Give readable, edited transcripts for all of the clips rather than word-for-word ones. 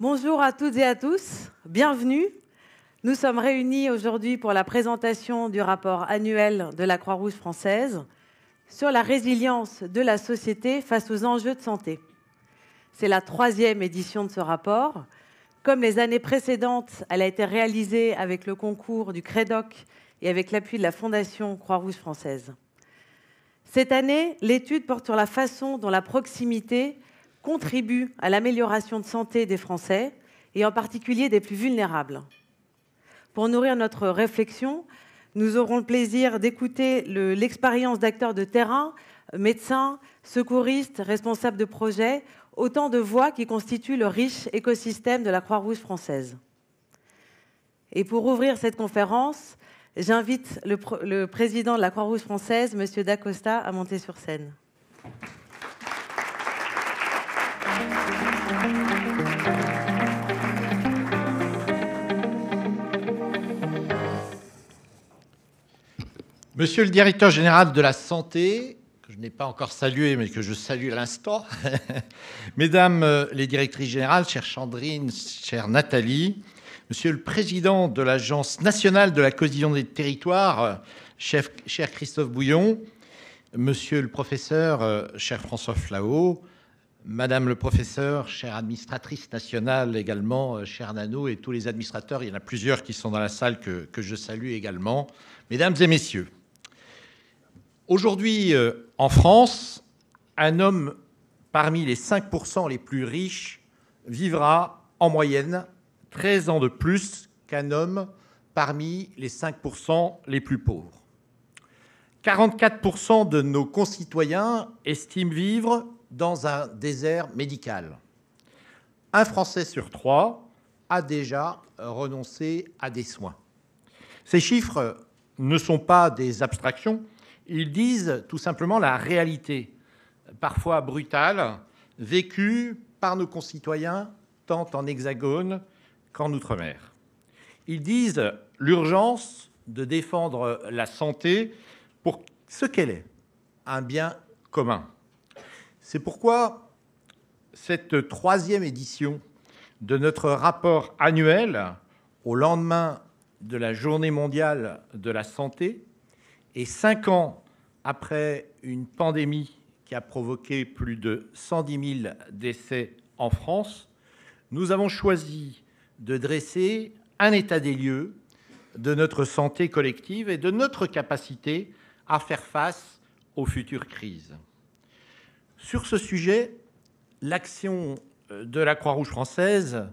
Bonjour à toutes et à tous, bienvenue. Nous sommes réunis aujourd'hui pour la présentation du rapport annuel de la Croix-Rouge française sur la résilience de la société face aux enjeux de santé. C'est la 3e édition de ce rapport. Comme les années précédentes, elle a été réalisée avec le concours du CREDOC et avec l'appui de la Fondation Croix-Rouge française. Cette année, l'étude porte sur la façon dont la proximité contribue à l'amélioration de santé des Français et en particulier des plus vulnérables. Pour nourrir notre réflexion, nous aurons le plaisir d'écouter l'expérience d'acteurs de terrain, médecins, secouristes, responsables de projets, autant de voix qui constituent le riche écosystème de la Croix-Rouge française. Et pour ouvrir cette conférence, j'invite le président de la Croix-Rouge française, M. Dacosta, à monter sur scène. Monsieur le directeur général de la santé, que je n'ai pas encore salué, mais que je salue à l'instant, mesdames les directrices générales, chère Sandrine, chère Nathalie, monsieur le président de l'Agence nationale de la cohésion des territoires, cher Christophe Bouillon, monsieur le professeur, cher François Flahault, madame le professeur, chère administratrice nationale également, chère Nano, et tous les administrateurs, il y en a plusieurs qui sont dans la salle que je salue également, mesdames et messieurs. Aujourd'hui, en France, un homme parmi les 5% les plus riches vivra en moyenne 13 ans de plus qu'un homme parmi les 5% les plus pauvres. 44% de nos concitoyens estiment vivre dans un désert médical. Un Français sur 3 a déjà renoncé à des soins. Ces chiffres ne sont pas des abstractions. Ils disent tout simplement la réalité, parfois brutale, vécue par nos concitoyens, tant en Hexagone qu'en Outre-mer. Ils disent l'urgence de défendre la santé pour ce qu'elle est, un bien commun. C'est pourquoi cette 3e édition de notre rapport annuel, au lendemain de la Journée mondiale de la santé, et 5 ans après une pandémie qui a provoqué plus de 110 000 décès en France, nous avons choisi de dresser un état des lieux de notre santé collective et de notre capacité à faire face aux futures crises. Sur ce sujet, l'action de la Croix-Rouge française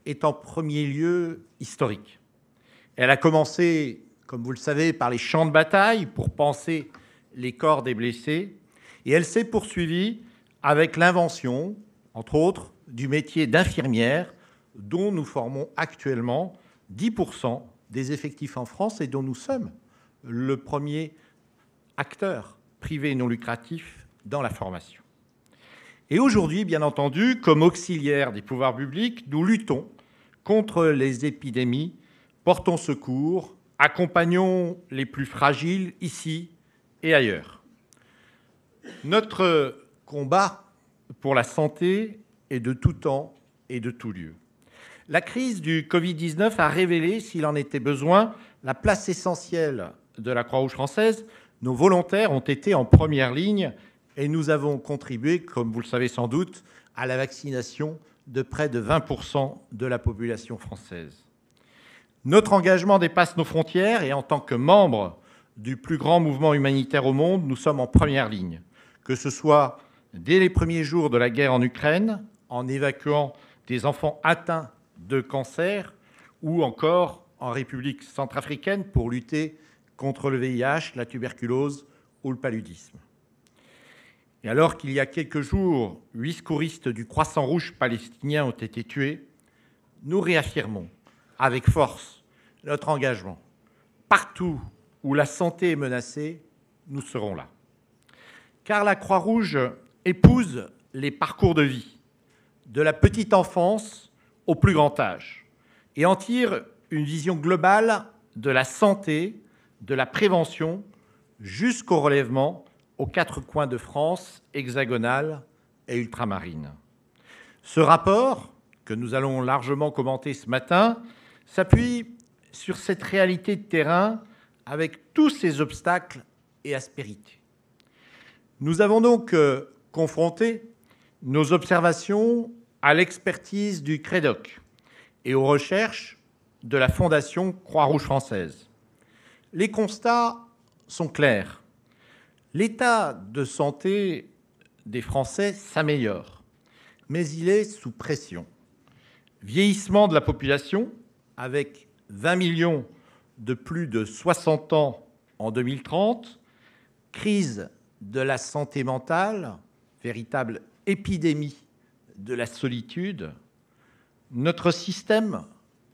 est en premier lieu historique. Elle a commencé, comme vous le savez, par les champs de bataille pour panser les corps des blessés, et elle s'est poursuivie avec l'invention, entre autres, du métier d'infirmière, dont nous formons actuellement 10% des effectifs en France et dont nous sommes le premier acteur privé non lucratif dans la formation. Et aujourd'hui, bien entendu, comme auxiliaire des pouvoirs publics, nous luttons contre les épidémies, portons secours, accompagnons les plus fragiles ici et ailleurs. Notre combat pour la santé est de tout temps et de tout lieu. La crise du Covid-19 a révélé, s'il en était besoin, la place essentielle de la Croix-Rouge française. Nos volontaires ont été en première ligne et nous avons contribué, comme vous le savez sans doute, à la vaccination de près de 20% de la population française. Notre engagement dépasse nos frontières et en tant que membre du plus grand mouvement humanitaire au monde, nous sommes en première ligne, que ce soit dès les premiers jours de la guerre en Ukraine, en évacuant des enfants atteints de cancer, ou encore en République centrafricaine pour lutter contre le VIH, la tuberculose ou le paludisme. Et alors qu'il y a quelques jours, 8 secouristes du Croissant Rouge palestinien ont été tués, nous réaffirmons avec force notre engagement. Partout où la santé est menacée, nous serons là. Car la Croix-Rouge épouse les parcours de vie, de la petite enfance au plus grand âge, et en tire une vision globale de la santé, de la prévention, jusqu'au relèvement aux 4 coins de France, hexagonale et ultramarine. Ce rapport, que nous allons largement commenter ce matin, s'appuie sur cette réalité de terrain avec tous ses obstacles et aspérités. Nous avons donc confronté nos observations à l'expertise du CREDOC et aux recherches de la Fondation Croix-Rouge française. Les constats sont clairs. L'état de santé des Français s'améliore, mais il est sous pression. Vieillissement de la population, avec 20 millions de plus de 60 ans en 2030, crise de la santé mentale, véritable épidémie de la solitude, notre système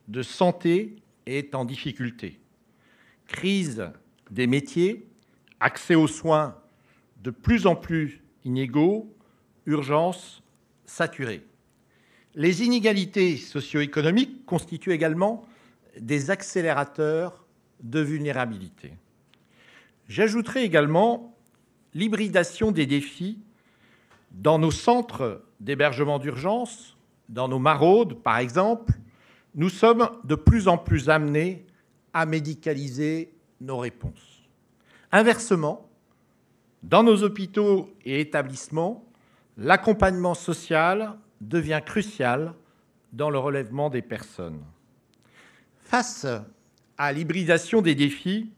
de santé est en difficulté. Crise des métiers, accès aux soins de plus en plus inégaux, urgences saturées. Les inégalités socio-économiques constituent également des accélérateurs de vulnérabilité. J'ajouterai également l'hybridation des défis dans nos centres d'hébergement d'urgence, dans nos maraudes par exemple. Nous sommes de plus en plus amenés à médicaliser nos réponses. Inversement, dans nos hôpitaux et établissements, l'accompagnement social devient crucial dans le relèvement des personnes. Face à l'hybridation des défis,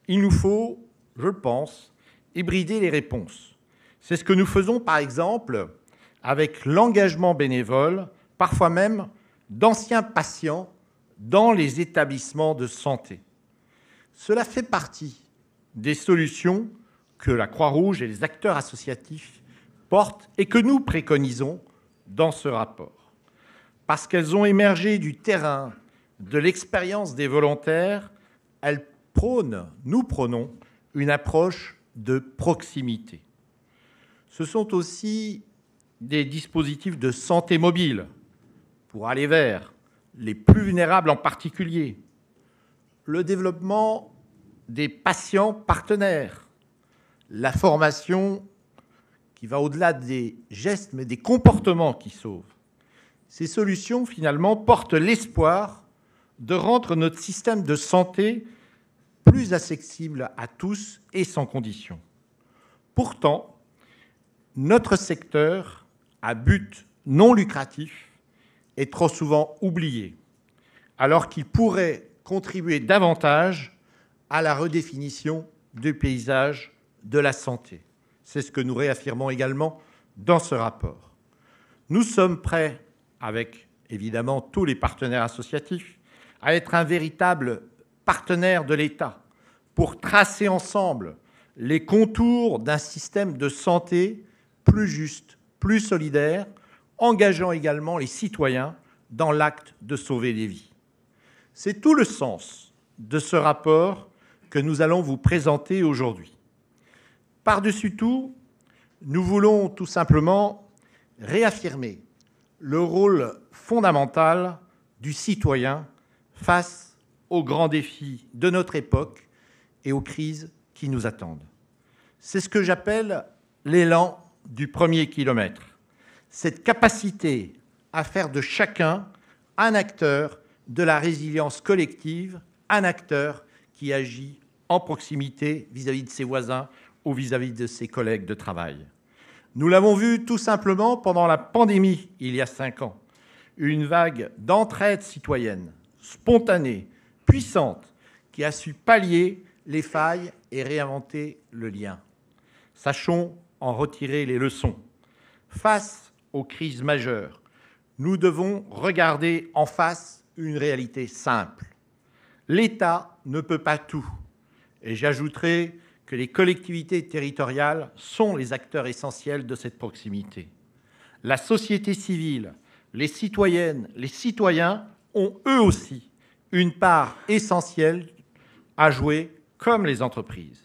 il nous faut, je pense, hybrider les réponses. C'est ce que nous faisons, par exemple, avec l'engagement bénévole, parfois même d'anciens patients dans les établissements de santé. Cela fait partie des solutions que la Croix-Rouge et les acteurs associatifs portent et que nous préconisons dans ce rapport. Parce qu'elles ont émergé du terrain, de l'expérience des volontaires, nous prônons une approche de proximité. Ce sont aussi des dispositifs de santé mobile pour aller vers les plus vulnérables en particulier, le développement des patients partenaires, la formation qui va au-delà des gestes mais des comportements qui sauvent. Ces solutions, finalement, portent l'espoir de rendre notre système de santé plus accessible à tous et sans condition. Pourtant, notre secteur à but non lucratif est trop souvent oublié, alors qu'il pourrait contribuer davantage à la redéfinition du paysage de la santé. C'est ce que nous réaffirmons également dans ce rapport. Nous sommes prêts, avec évidemment tous les partenaires associatifs, à être un véritable partenaire de l'État pour tracer ensemble les contours d'un système de santé plus juste, plus solidaire, engageant également les citoyens dans l'acte de sauver des vies. C'est tout le sens de ce rapport que nous allons vous présenter aujourd'hui. Par-dessus tout, nous voulons tout simplement réaffirmer le rôle fondamental du citoyen face aux grands défis de notre époque et aux crises qui nous attendent. C'est ce que j'appelle l'élan du premier kilomètre, cette capacité à faire de chacun un acteur de la résilience collective, un acteur qui agit en proximité vis-à-vis de ses voisins ou vis-à-vis de ses collègues de travail. Nous l'avons vu tout simplement pendant la pandémie, il y a 5 ans, une vague d'entraide citoyenne, spontanée, puissante, qui a su pallier les failles et réinventer le lien. Sachons en retirer les leçons. Face aux crises majeures, nous devons regarder en face une réalité simple. L'État ne peut pas tout. Et j'ajouterai que les collectivités territoriales sont les acteurs essentiels de cette proximité. La société civile, les citoyennes, les citoyens ont eux aussi une part essentielle à jouer comme les entreprises.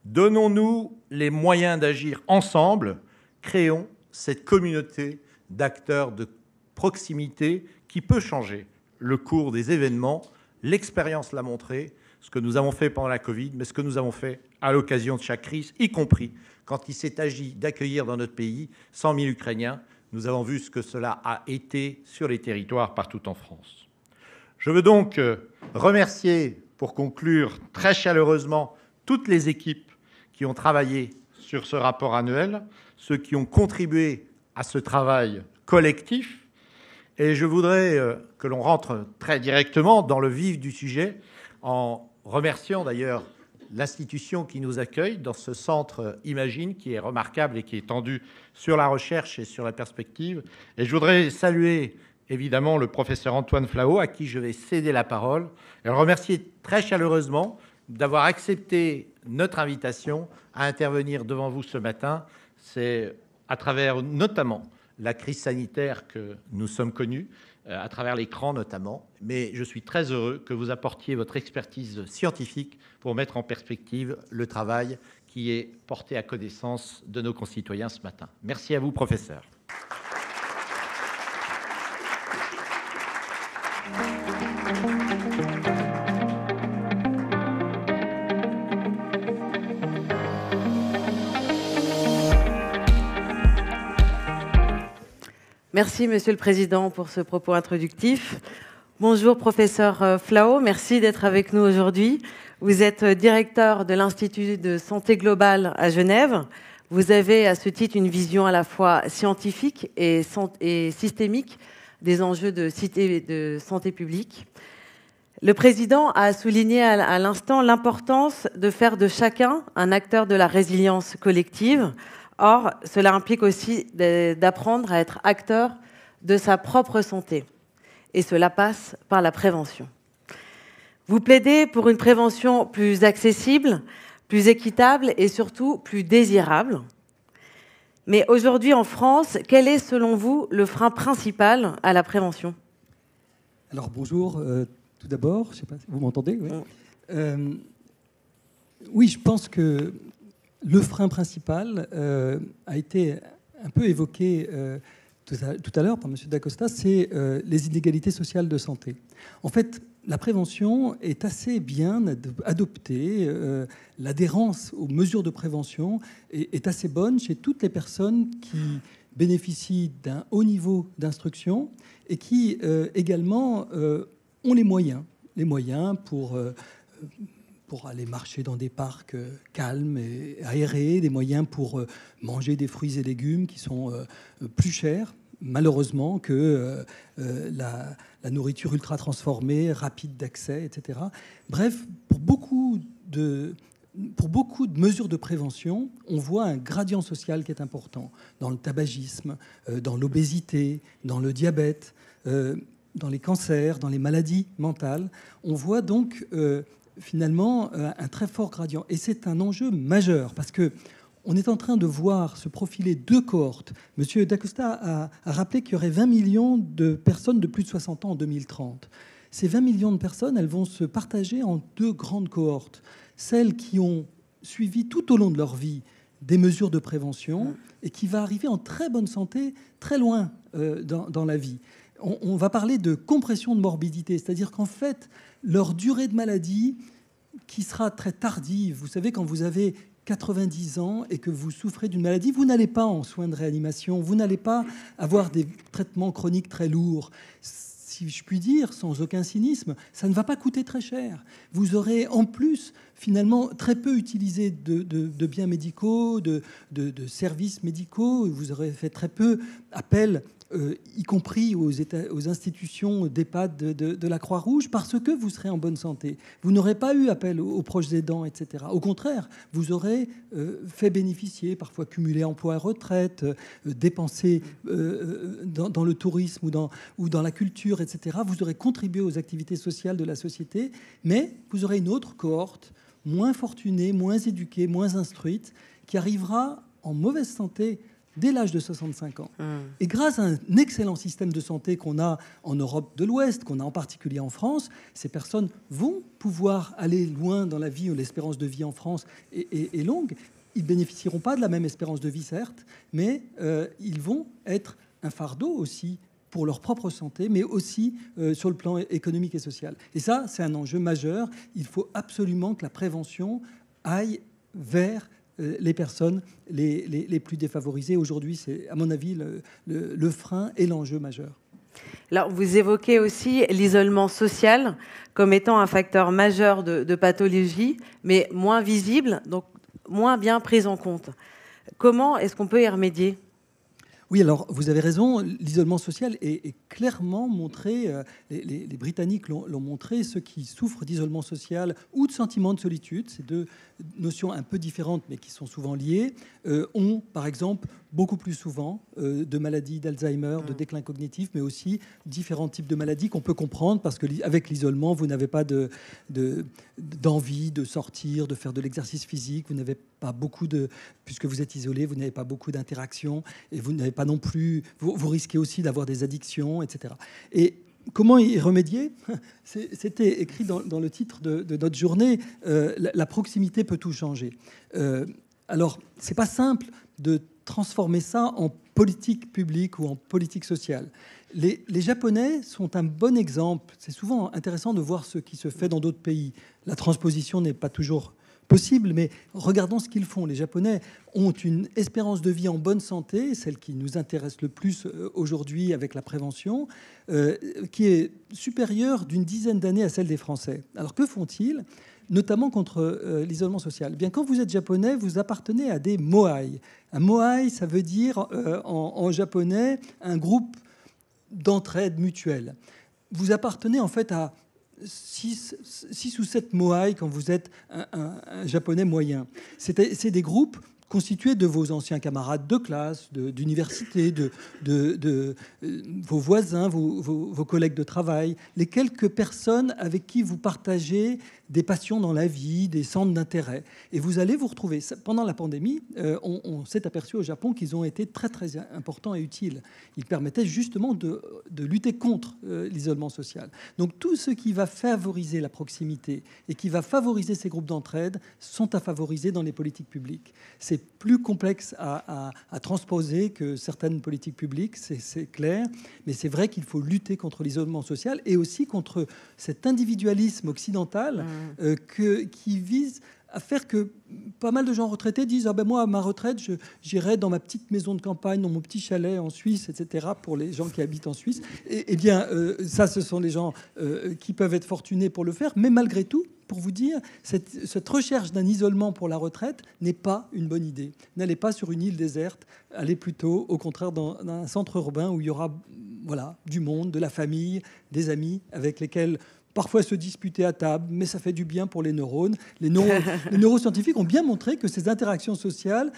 Donnons-nous les moyens d'agir ensemble, créons cette communauté d'acteurs de proximité qui peut changer le cours des événements. L'expérience l'a montré, ce que nous avons fait pendant la Covid, mais ce que nous avons fait à l'occasion de chaque crise, y compris quand il s'est agi d'accueillir dans notre pays 100 000 Ukrainiens. Nous avons vu ce que cela a été sur les territoires partout en France. Je veux donc remercier, pour conclure, très chaleureusement toutes les équipes qui ont travaillé sur ce rapport annuel, ceux qui ont contribué à ce travail collectif. Et je voudrais que l'on rentre très directement dans le vif du sujet en remerciant d'ailleurs l'institution qui nous accueille dans ce centre Imagine, qui est remarquable et qui est tendu sur la recherche et sur la perspective. Et je voudrais saluer évidemment le professeur Antoine Flahault, à qui je vais céder la parole, et le remercier très chaleureusement d'avoir accepté notre invitation à intervenir devant vous ce matin. C'est à travers notamment la crise sanitaire que nous sommes connus, à travers l'écran notamment, mais je suis très heureux que vous apportiez votre expertise scientifique pour mettre en perspective le travail qui est porté à connaissance de nos concitoyens ce matin. Merci à vous, professeur. Merci, Monsieur le Président, pour ce propos introductif. Bonjour, professeur Flahault. Merci d'être avec nous aujourd'hui. Vous êtes directeur de l'Institut de santé globale à Genève. Vous avez à ce titre une vision à la fois scientifique et systémique des enjeux de santé publique. Le Président a souligné à l'instant l'importance de faire de chacun un acteur de la résilience collective. Or, cela implique aussi d'apprendre à être acteur de sa propre santé. Et cela passe par la prévention. Vous plaidez pour une prévention plus accessible, plus équitable et surtout plus désirable. Mais aujourd'hui en France, quel est selon vous le frein principal à la prévention ? Alors bonjour, tout d'abord, je ne sais pas si vous m'entendez. Oui. Oui, je pense que le frein principal a été un peu évoqué tout à l'heure par M. Dacosta, c'est les inégalités sociales de santé. En fait, la prévention est assez bien adoptée. L'adhérence aux mesures de prévention est assez bonne chez toutes les personnes qui bénéficient d'un haut niveau d'instruction et qui également ont les moyens pour aller marcher dans des parcs calmes et aérés, des moyens pour manger des fruits et légumes qui sont plus chers, malheureusement, que la nourriture ultra transformée, rapide d'accès, etc. Bref, pour beaucoup de mesures de prévention, on voit un gradient social qui est important dans le tabagisme, dans l'obésité, dans le diabète, dans les cancers, dans les maladies mentales. On voit donc finalement un très fort gradient. Et c'est un enjeu majeur parce qu'on est en train de voir se profiler deux cohortes. Monsieur Dacosta a rappelé qu'il y aurait 20 millions de personnes de plus de 60 ans en 2030. Ces 20 millions de personnes, elles vont se partager en deux grandes cohortes. Celles qui ont suivi tout au long de leur vie des mesures de prévention et qui va arriver en très bonne santé très loin dans la vie. On va parler de compression de morbidité, c'est-à-dire qu'en fait, leur durée de maladie qui sera très tardive. Vous savez, quand vous avez 90 ans et que vous souffrez d'une maladie, vous n'allez pas en soins de réanimation, vous n'allez pas avoir des traitements chroniques très lourds. Si je puis dire, sans aucun cynisme, ça ne va pas coûter très cher. Vous aurez en plus, finalement, très peu utilisé de biens médicaux, de services médicaux. Vous aurez fait très peu appel, y compris aux institutions d'EHPAD de la Croix-Rouge, parce que vous serez en bonne santé. Vous n'aurez pas eu appel aux proches aidants, etc. Au contraire, vous aurez fait bénéficier, parfois cumuler emploi et retraite, dépenser dans le tourisme ou dans la culture, etc. Vous aurez contribué aux activités sociales de la société, mais vous aurez une autre cohorte, moins fortunée, moins éduquée, moins instruite, qui arrivera en mauvaise santé dès l'âge de 65 ans. Et grâce à un excellent système de santé qu'on a en Europe de l'Ouest, qu'on a en particulier en France, ces personnes vont pouvoir aller loin dans la vie. L'espérance de vie en France est longue. Ils ne bénéficieront pas de la même espérance de vie, certes, mais ils vont être un fardeau aussi pour leur propre santé, mais aussi sur le plan économique et social. Et ça, c'est un enjeu majeur. Il faut absolument que la prévention aille vers les personnes les plus défavorisées. Aujourd'hui, c'est, à mon avis, le frein et l'enjeu majeur. Alors, vous évoquez aussi l'isolement social comme étant un facteur majeur de pathologie, mais moins visible, donc moins bien pris en compte. Comment est-ce qu'on peut y remédier ? Oui, alors vous avez raison, l'isolement social est clairement montré, les Britanniques l'ont montré, ceux qui souffrent d'isolement social ou de sentiment de solitude, ces deux notions un peu différentes mais qui sont souvent liées, ont par exemple beaucoup plus souvent de maladies d'Alzheimer, de déclin cognitif, mais aussi différents types de maladies qu'on peut comprendre parce qu'avec l'isolement, vous n'avez pas d'envie de sortir, de faire de l'exercice physique, vous n'avez pas beaucoup puisque vous êtes isolé, vous n'avez pas beaucoup d'interactions et vous n'avez pas non plus, vous risquez aussi d'avoir des addictions, etc. Et comment y remédier ? C'était écrit dans le titre de notre journée, la proximité peut tout changer. Alors, c'est pas simple de transformer ça en politique publique ou en politique sociale. Les Japonais sont un bon exemple. C'est souvent intéressant de voir ce qui se fait dans d'autres pays. La transposition n'est pas toujours possible, mais regardons ce qu'ils font. Les Japonais ont une espérance de vie en bonne santé, celle qui nous intéresse le plus aujourd'hui avec la prévention, qui est supérieure d'une dizaine d'années à celle des Français. Alors que font-ils ? Notamment contre l'isolement social. Eh bien, quand vous êtes japonais, vous appartenez à des moai. Un moai, ça veut dire en japonais un groupe d'entraide mutuelle. Vous appartenez en fait à 6 ou 7 moai quand vous êtes un japonais moyen. C'est des groupes constitués de vos anciens camarades de classe, d'université, de vos voisins, vos collègues de travail, les quelques personnes avec qui vous partagez des passions dans la vie, des centres d'intérêt. Et vous allez vous retrouver. Pendant la pandémie, on s'est aperçu au Japon qu'ils ont été très, très importants et utiles. Ils permettaient justement de lutter contre l'isolement social. Donc tout ce qui va favoriser la proximité et qui va favoriser ces groupes d'entraide sont à favoriser dans les politiques publiques. C'est plus complexe à transposer que certaines politiques publiques, c'est clair, mais c'est vrai qu'il faut lutter contre l'isolement social et aussi contre cet individualisme occidental qui vise à faire que pas mal de gens retraités disent « Ah ben moi, à ma retraite, j'irai dans ma petite maison de campagne, dans mon petit chalet en Suisse, etc. » pour les gens qui habitent en Suisse. Eh bien, ça, ce sont les gens qui peuvent être fortunés pour le faire. Mais malgré tout, pour vous dire, cette recherche d'un isolement pour la retraite n'est pas une bonne idée. N'allez pas sur une île déserte, allez plutôt, au contraire, dans un centre urbain où il y aura du monde, de la famille, des amis avec lesquels parfois se disputer à table, mais ça fait du bien pour les neurones. Les neuroscientifiques ont bien montré que ces interactions sociales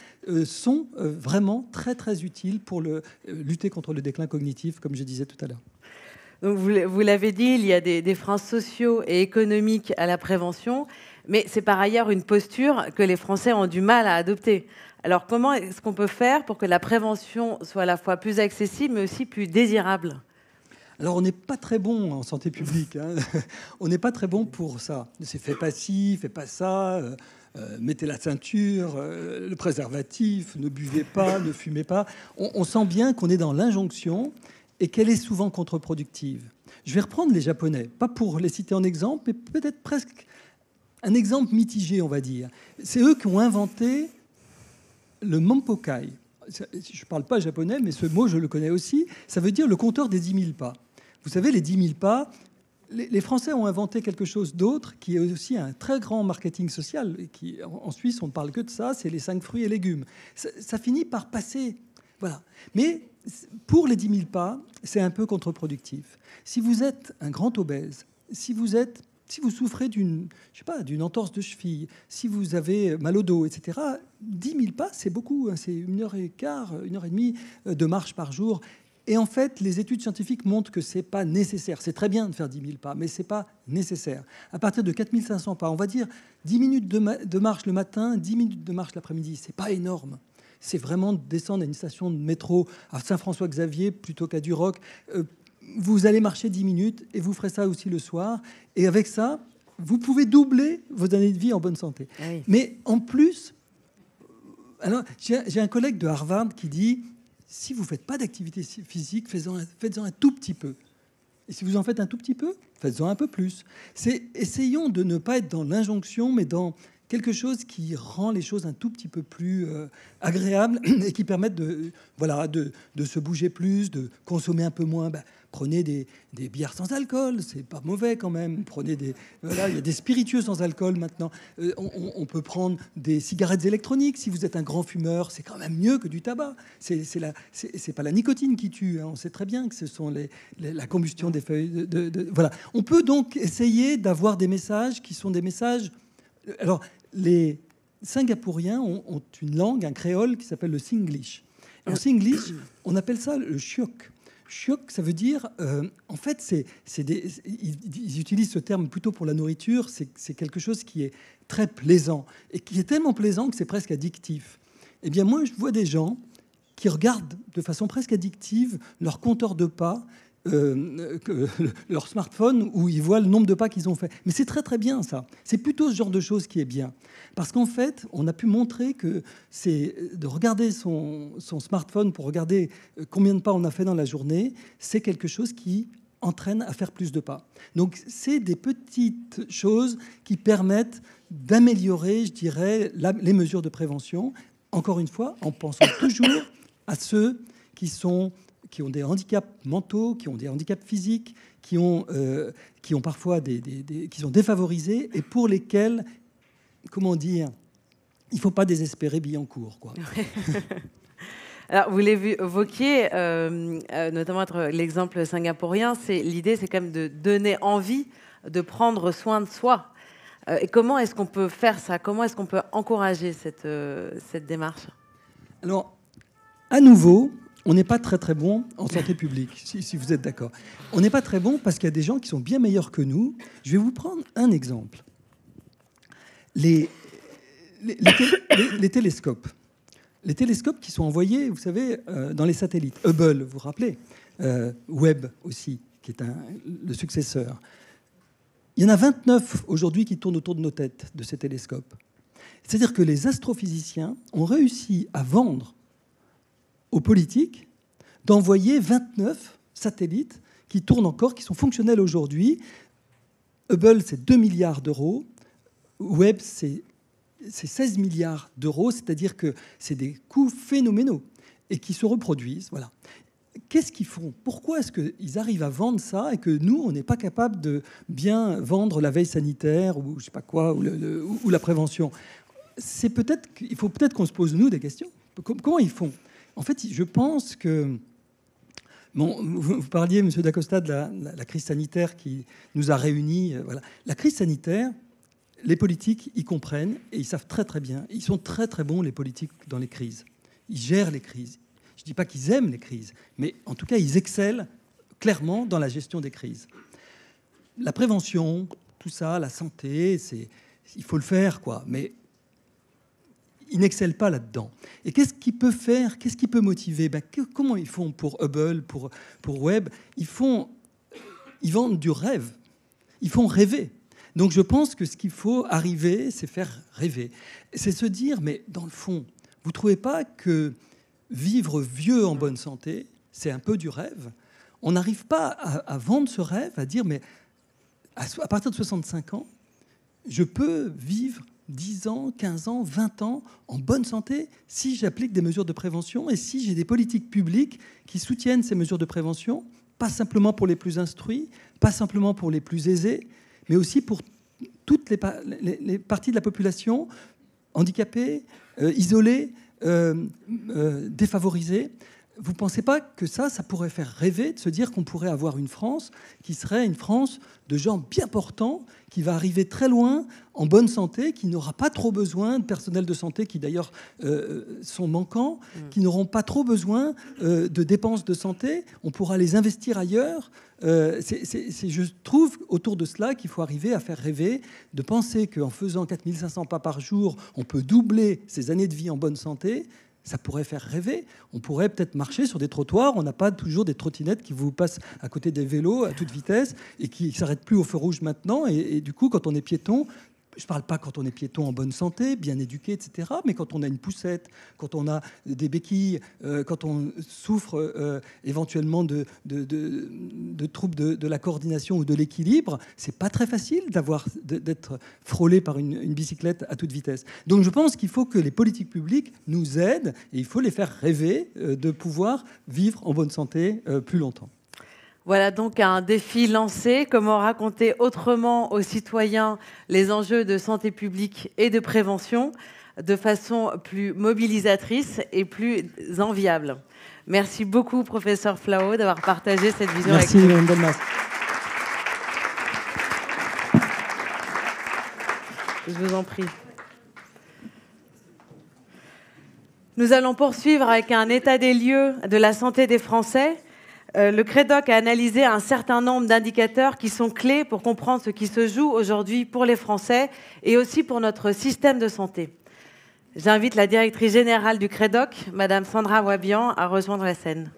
sont vraiment très, très utiles pour lutter contre le déclin cognitif, comme je disais tout à l'heure. Donc vous l'avez dit, il y a des freins sociaux et économiques à la prévention, mais c'est par ailleurs une posture que les Français ont du mal à adopter. Alors comment est-ce qu'on peut faire pour que la prévention soit à la fois plus accessible, mais aussi plus désirable ? Alors, on n'est pas très bon en santé publique. On n'est pas très bon pour ça. C'est fais pas ci, fais pas ça, mettez la ceinture, le préservatif, ne buvez pas, ne fumez pas. On sent bien qu'on est dans l'injonction et qu'elle est souvent contre-productive. Je vais reprendre les Japonais, pas pour les citer en exemple, mais peut-être presque un exemple mitigé, on va dire. C'est eux qui ont inventé le Mampokai. Je ne parle pas japonais, mais ce mot, je le connais aussi. Ça veut dire le compteur des 10 000 pas. Vous savez, les 10 000 pas, les Français ont inventé quelque chose d'autre qui est aussi un très grand marketing social. Et qui, en Suisse, on ne parle que de ça, c'est les 5 fruits et légumes. Ça finit par passer. Voilà. Mais pour les 10 000 pas, c'est un peu contre-productif. Si vous êtes un grand obèse, si vous souffrez d'une entorse de cheville, si vous avez mal au dos, etc., 10 000 pas, c'est beaucoup. C'est 1h15, 1h30 de marche par jour. Et en fait, les études scientifiques montrent que ce n'est pas nécessaire. C'est très bien de faire 10 000 pas, mais ce n'est pas nécessaire. À partir de 4 500 pas, on va dire 10 minutes de marche le matin, 10 minutes de marche l'après-midi. Ce n'est pas énorme. C'est vraiment descendre à une station de métro à Saint-François-Xavier plutôt qu'à Duroc. Vous allez marcher 10 minutes et vous ferez ça aussi le soir. Et avec ça, vous pouvez doubler vos années de vie en bonne santé. Oui. Mais en plus, alors, j'ai un collègue de Harvard qui dit... Si vous ne faites pas d'activité physique, faites-en un tout petit peu. Et si vous en faites un tout petit peu, faites-en un peu plus. Essayons de ne pas être dans l'injonction, mais dans quelque chose qui rend les choses un tout petit peu plus agréables et qui permettent de se bouger plus, de consommer un peu moins. Prenez des bières sans alcool, c'est pas mauvais quand même. Prenez il y a des spiritueux sans alcool maintenant. On peut prendre des cigarettes électroniques. Si vous êtes un grand fumeur, c'est quand même mieux que du tabac. C'est pas la nicotine qui tue. Hein. On sait très bien que ce sont la combustion des feuilles. Voilà. On peut donc essayer d'avoir des messages qui sont des messages. Alors, les Singapouriens ont une langue, un créole qui s'appelle le Singlish. En Singlish, on appelle ça le chiok. Chiok, ça veut dire, en fait, ils utilisent ce terme plutôt pour la nourriture. C'est quelque chose qui est très plaisant et qui est tellement plaisant que c'est presque addictif. Eh bien, moi, je vois des gens qui regardent de façon presque addictive leur compteur de pas. Leur smartphone où ils voient le nombre de pas qu'ils ont fait. Mais c'est très très bien ça. C'est plutôt ce genre de choses qui est bien. Parce qu'en fait, on a pu montrer que c'est de regarder son smartphone pour regarder combien de pas on a fait dans la journée, c'est quelque chose qui entraîne à faire plus de pas. Donc c'est des petites choses qui permettent d'améliorer, je dirais, les mesures de prévention. Encore une fois, en pensant toujours à ceux qui ont des handicaps mentaux, qui ont des handicaps physiques, qui ont parfois qui sont défavorisés et pour lesquels, comment dire, il ne faut pas désespérer Billancourt, quoi. Alors, vous l'évoquiez, notamment l'exemple singapourien, l'idée, c'est quand même de donner envie de prendre soin de soi. Et comment est-ce qu'on peut faire ça? Comment est-ce qu'on peut encourager cette démarche? Alors, à nouveau, on n'est pas très très bon en santé publique, si vous êtes d'accord. On n'est pas très bon parce qu'il y a des gens qui sont bien meilleurs que nous. Je vais vous prendre un exemple. Les télescopes. Les télescopes qui sont envoyés, vous savez, dans les satellites. Hubble, vous vous rappelez, Webb aussi, qui est le successeur. Il y en a 29 aujourd'hui qui tournent autour de nos têtes, de ces télescopes. C'est-à-dire que les astrophysiciens ont réussi à vendre aux politiques d'envoyer 29 satellites qui tournent encore, qui sont fonctionnels aujourd'hui. Hubble, c'est 2 milliards d'euros. Webb, c'est 16 milliards d'euros, c'est-à-dire que c'est des coûts phénoménaux et qui se reproduisent. Voilà. Qu'est-ce qu'ils font? Pourquoi est-ce qu'ils arrivent à vendre ça et que nous, on n'est pas capable de bien vendre la veille sanitaire ou je sais pas quoi, ou la prévention? Il faut peut-être qu'on se pose, nous, des questions. Comment ils font? En fait, je pense que... Bon, vous parliez, M. Dacosta, de la crise sanitaire qui nous a réunis. Voilà. La crise sanitaire, les politiques y comprennent et ils savent très très bien. Ils sont très très bons, les politiques, dans les crises. Ils gèrent les crises. Je ne dis pas qu'ils aiment les crises, mais en tout cas, ils excellent clairement dans la gestion des crises. La prévention, tout ça, la santé, il faut le faire, quoi. Mais ils n'excellent pas là-dedans. Et qu'est-ce qu'ils peuvent faire? Qu'est-ce qui peut motiver? Comment ils font pour Hubble, pour Webb? Ils vendent du rêve. Ils font rêver. Donc je pense que ce qu'il faut arriver, c'est faire rêver. C'est se dire, mais dans le fond, vous ne trouvez pas que vivre vieux en bonne santé, c'est un peu du rêve? On n'arrive pas à vendre ce rêve, à dire, mais à partir de 65 ans, je peux vivre 10 ans, 15 ans, 20 ans en bonne santé si j'applique des mesures de prévention et si j'ai des politiques publiques qui soutiennent ces mesures de prévention, pas simplement pour les plus instruits, pas simplement pour les plus aisés, mais aussi pour toutes les parties de la population handicapées, isolées, défavorisées. Vous ne pensez pas que ça pourrait faire rêver de se dire qu'on pourrait avoir une France qui serait une France de gens bien portants, qui va arriver très loin en bonne santé, qui n'aura pas trop besoin de personnel de santé qui d'ailleurs sont manquants, qui n'auront pas trop besoin de dépenses de santé, on pourra les investir ailleurs. Je trouve autour de cela qu'il faut arriver à faire rêver, de penser qu'en faisant 4500 pas par jour, on peut doubler ses années de vie en bonne santé. Ça pourrait faire rêver. On pourrait peut-être marcher sur des trottoirs. On n'a pas toujours des trottinettes qui vous passent à côté des vélos à toute vitesse et qui ne s'arrêtent plus au feu rouge maintenant. Et du coup, quand on est piéton, je ne parle pas quand on est piéton en bonne santé, bien éduqué, etc., mais quand on a une poussette, quand on a des béquilles, quand on souffre éventuellement de troubles de la coordination ou de l'équilibre, c'est pas très facile d'être frôlé par une bicyclette à toute vitesse. Donc je pense qu'il faut que les politiques publiques nous aident et il faut les faire rêver de pouvoir vivre en bonne santé plus longtemps. Voilà donc un défi lancé. Comment raconter autrement aux citoyens les enjeux de santé publique et de prévention de façon plus mobilisatrice et plus enviable. Merci beaucoup, professeur Flao, d'avoir partagé cette vision avec nous. Merci, Mme Delmas. Je vous en prie. Nous allons poursuivre avec un état des lieux de la santé des Français. Le CREDOC a analysé un certain nombre d'indicateurs qui sont clés pour comprendre ce qui se joue aujourd'hui pour les Français et aussi pour notre système de santé. J'invite la directrice générale du CREDOC, Madame Sandra Wabian, à rejoindre la scène.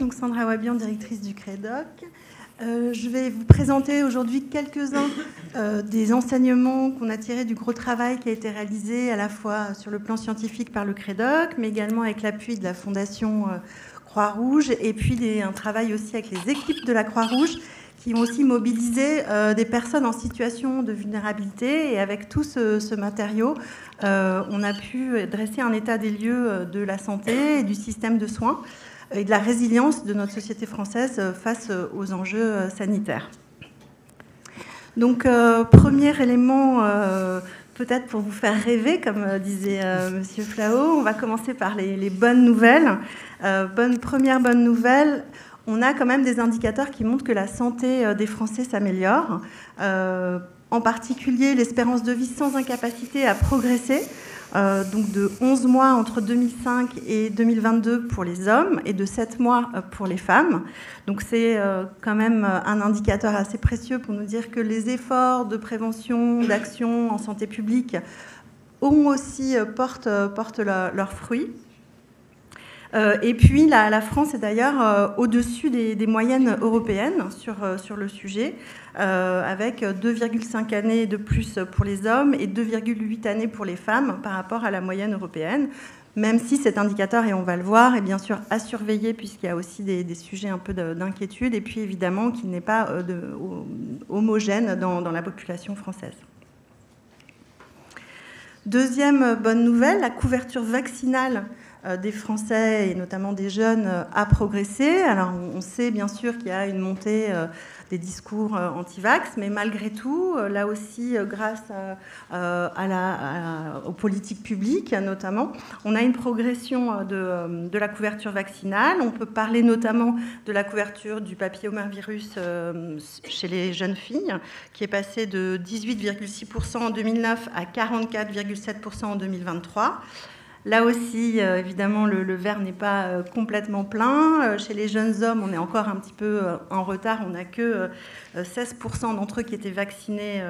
Donc Sandra Wabian, directrice du CREDOC. Je vais vous présenter aujourd'hui quelques-uns des enseignements qu'on a tirés du gros travail qui a été réalisé à la fois sur le plan scientifique par le CREDOC, mais également avec l'appui de la Fondation Croix-Rouge, et puis un travail aussi avec les équipes de la Croix-Rouge qui ont aussi mobilisé des personnes en situation de vulnérabilité. Et avec tout ce matériau, on a pu dresser un état des lieux de la santé et du système de soins et de la résilience de notre société française face aux enjeux sanitaires. Donc, premier élément, peut-être pour vous faire rêver, comme disait Monsieur Flao, on va commencer par les bonnes nouvelles. Première bonne nouvelle, on a quand même des indicateurs qui montrent que la santé des Français s'améliore. En particulier, l'espérance de vie sans incapacité a progressé. Donc de 11 mois entre 2005 et 2022 pour les hommes et de 7 mois pour les femmes. Donc c'est quand même un indicateur assez précieux pour nous dire que les efforts de prévention, d'action en santé publique portent leurs fruits. Et puis la France est d'ailleurs au-dessus des moyennes européennes sur le sujet, avec 2,5 années de plus pour les hommes et 2,8 années pour les femmes par rapport à la moyenne européenne, même si cet indicateur, et on va le voir, est bien sûr à surveiller puisqu'il y a aussi des sujets un peu d'inquiétude, et puis évidemment qu'il n'est pas homogène dans la population française. Deuxième bonne nouvelle, la couverture vaccinale des Français et notamment des jeunes a progressé. Alors on sait bien sûr qu'il y a une montée des discours anti-vax, mais malgré tout, là aussi grâce aux politiques publiques notamment, on a une progression de la couverture vaccinale. On peut parler notamment de la couverture du papillomavirus chez les jeunes filles, qui est passée de 18,6% en 2009 à 44,7% en 2023. Là aussi, évidemment, le verre n'est pas complètement plein. Chez les jeunes hommes, on est encore un petit peu en retard. On n'a que 16% d'entre eux qui étaient vaccinés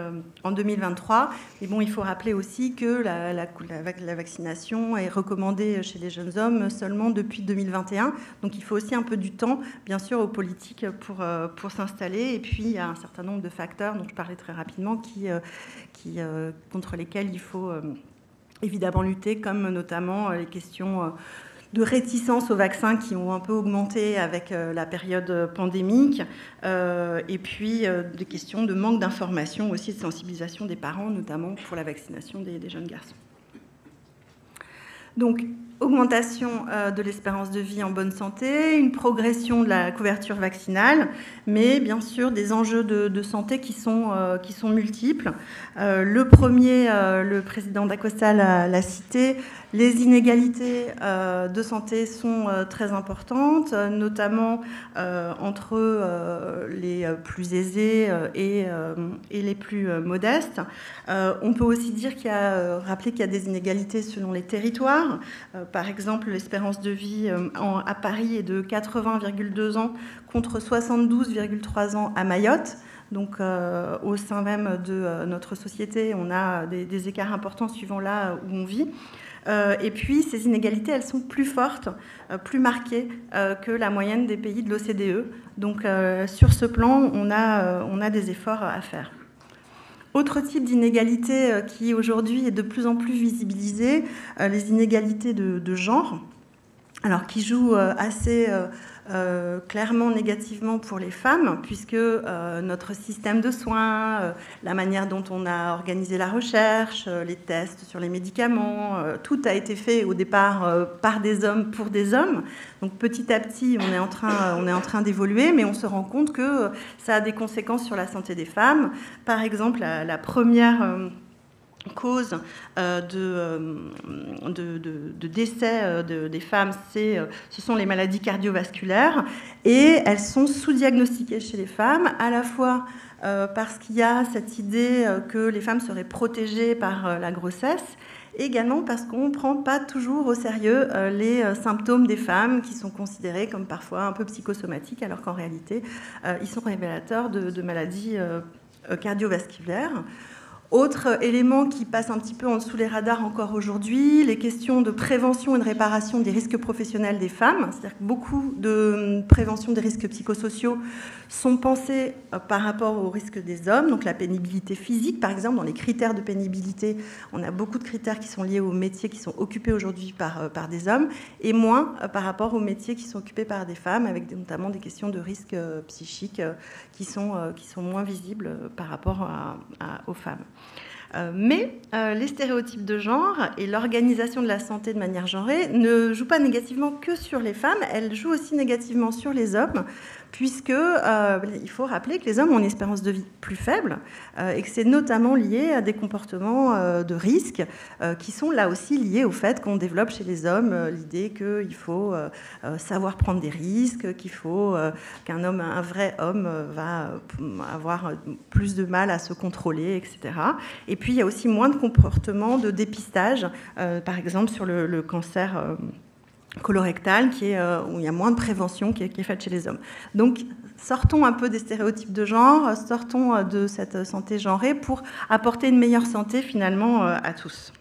en 2023. Mais bon, il faut rappeler aussi que la vaccination est recommandée chez les jeunes hommes seulement depuis 2021. Donc il faut aussi un peu du temps, bien sûr, aux politiques pour s'installer. Et puis, il y a un certain nombre de facteurs dont je parlais très rapidement contre lesquels il faut évidemment lutter, comme notamment les questions de réticence au vaccin qui ont un peu augmenté avec la période pandémique, et puis des questions de manque d'information, aussi de sensibilisation des parents, notamment pour la vaccination des jeunes garçons. Donc, augmentation de l'espérance de vie en bonne santé, une progression de la couverture vaccinale, mais bien sûr des enjeux de santé qui sont multiples. Le premier, le président d'Acosta l'a cité, les inégalités de santé sont très importantes, notamment entre les plus aisés et les plus modestes. On peut aussi dire rappeler qu'il y a des inégalités selon les territoires. Par exemple, l'espérance de vie à Paris est de 80,2 ans contre 72,3 ans à Mayotte. Donc, au sein même de notre société, on a des écarts importants suivant là où on vit. Et puis, ces inégalités, elles sont plus fortes, plus marquées que la moyenne des pays de l'OCDE. Donc, sur ce plan, on a des efforts à faire. Autre type d'inégalité qui, aujourd'hui, est de plus en plus visibilisée, les inégalités de genre, alors qui jouent assez clairement négativement pour les femmes, puisque notre système de soins, la manière dont on a organisé la recherche, les tests sur les médicaments, tout a été fait au départ par des hommes pour des hommes. Donc petit à petit, on est en train d'évoluer, mais on se rend compte que ça a des conséquences sur la santé des femmes. Par exemple, la première cause de décès des femmes, ce sont les maladies cardiovasculaires, et elles sont sous-diagnostiquées chez les femmes, à la fois parce qu'il y a cette idée que les femmes seraient protégées par la grossesse, et également parce qu'on ne prend pas toujours au sérieux les symptômes des femmes qui sont considérés comme parfois un peu psychosomatiques, alors qu'en réalité, ils sont révélateurs de maladies cardiovasculaires. Autre élément qui passe un petit peu en dessous les radars encore aujourd'hui, les questions de prévention et de réparation des risques professionnels des femmes. C'est-à-dire que beaucoup de prévention des risques psychosociaux sont pensées par rapport aux risques des hommes. Donc la pénibilité physique, par exemple, dans les critères de pénibilité, on a beaucoup de critères qui sont liés aux métiers qui sont occupés aujourd'hui par des hommes, et moins par rapport aux métiers qui sont occupés par des femmes, avec notamment des questions de risques psychiques qui sont moins visibles par rapport aux femmes. Mais les stéréotypes de genre et l'organisation de la santé de manière genrée ne jouent pas négativement que sur les femmes, elles jouent aussi négativement sur les hommes, puisque il faut rappeler que les hommes ont une espérance de vie plus faible et que c'est notamment lié à des comportements de risque qui sont là aussi liés au fait qu'on développe chez les hommes l'idée qu'il faut savoir prendre des risques, qu'il faut qu'un homme, un vrai homme, va avoir plus de mal à se contrôler, etc. Et puis il y a aussi moins de comportements de dépistage, par exemple sur le cancer colorectal, où il y a moins de prévention qui est faite chez les hommes. Donc, sortons un peu des stéréotypes de genre, sortons de cette santé genrée pour apporter une meilleure santé, finalement, à tous.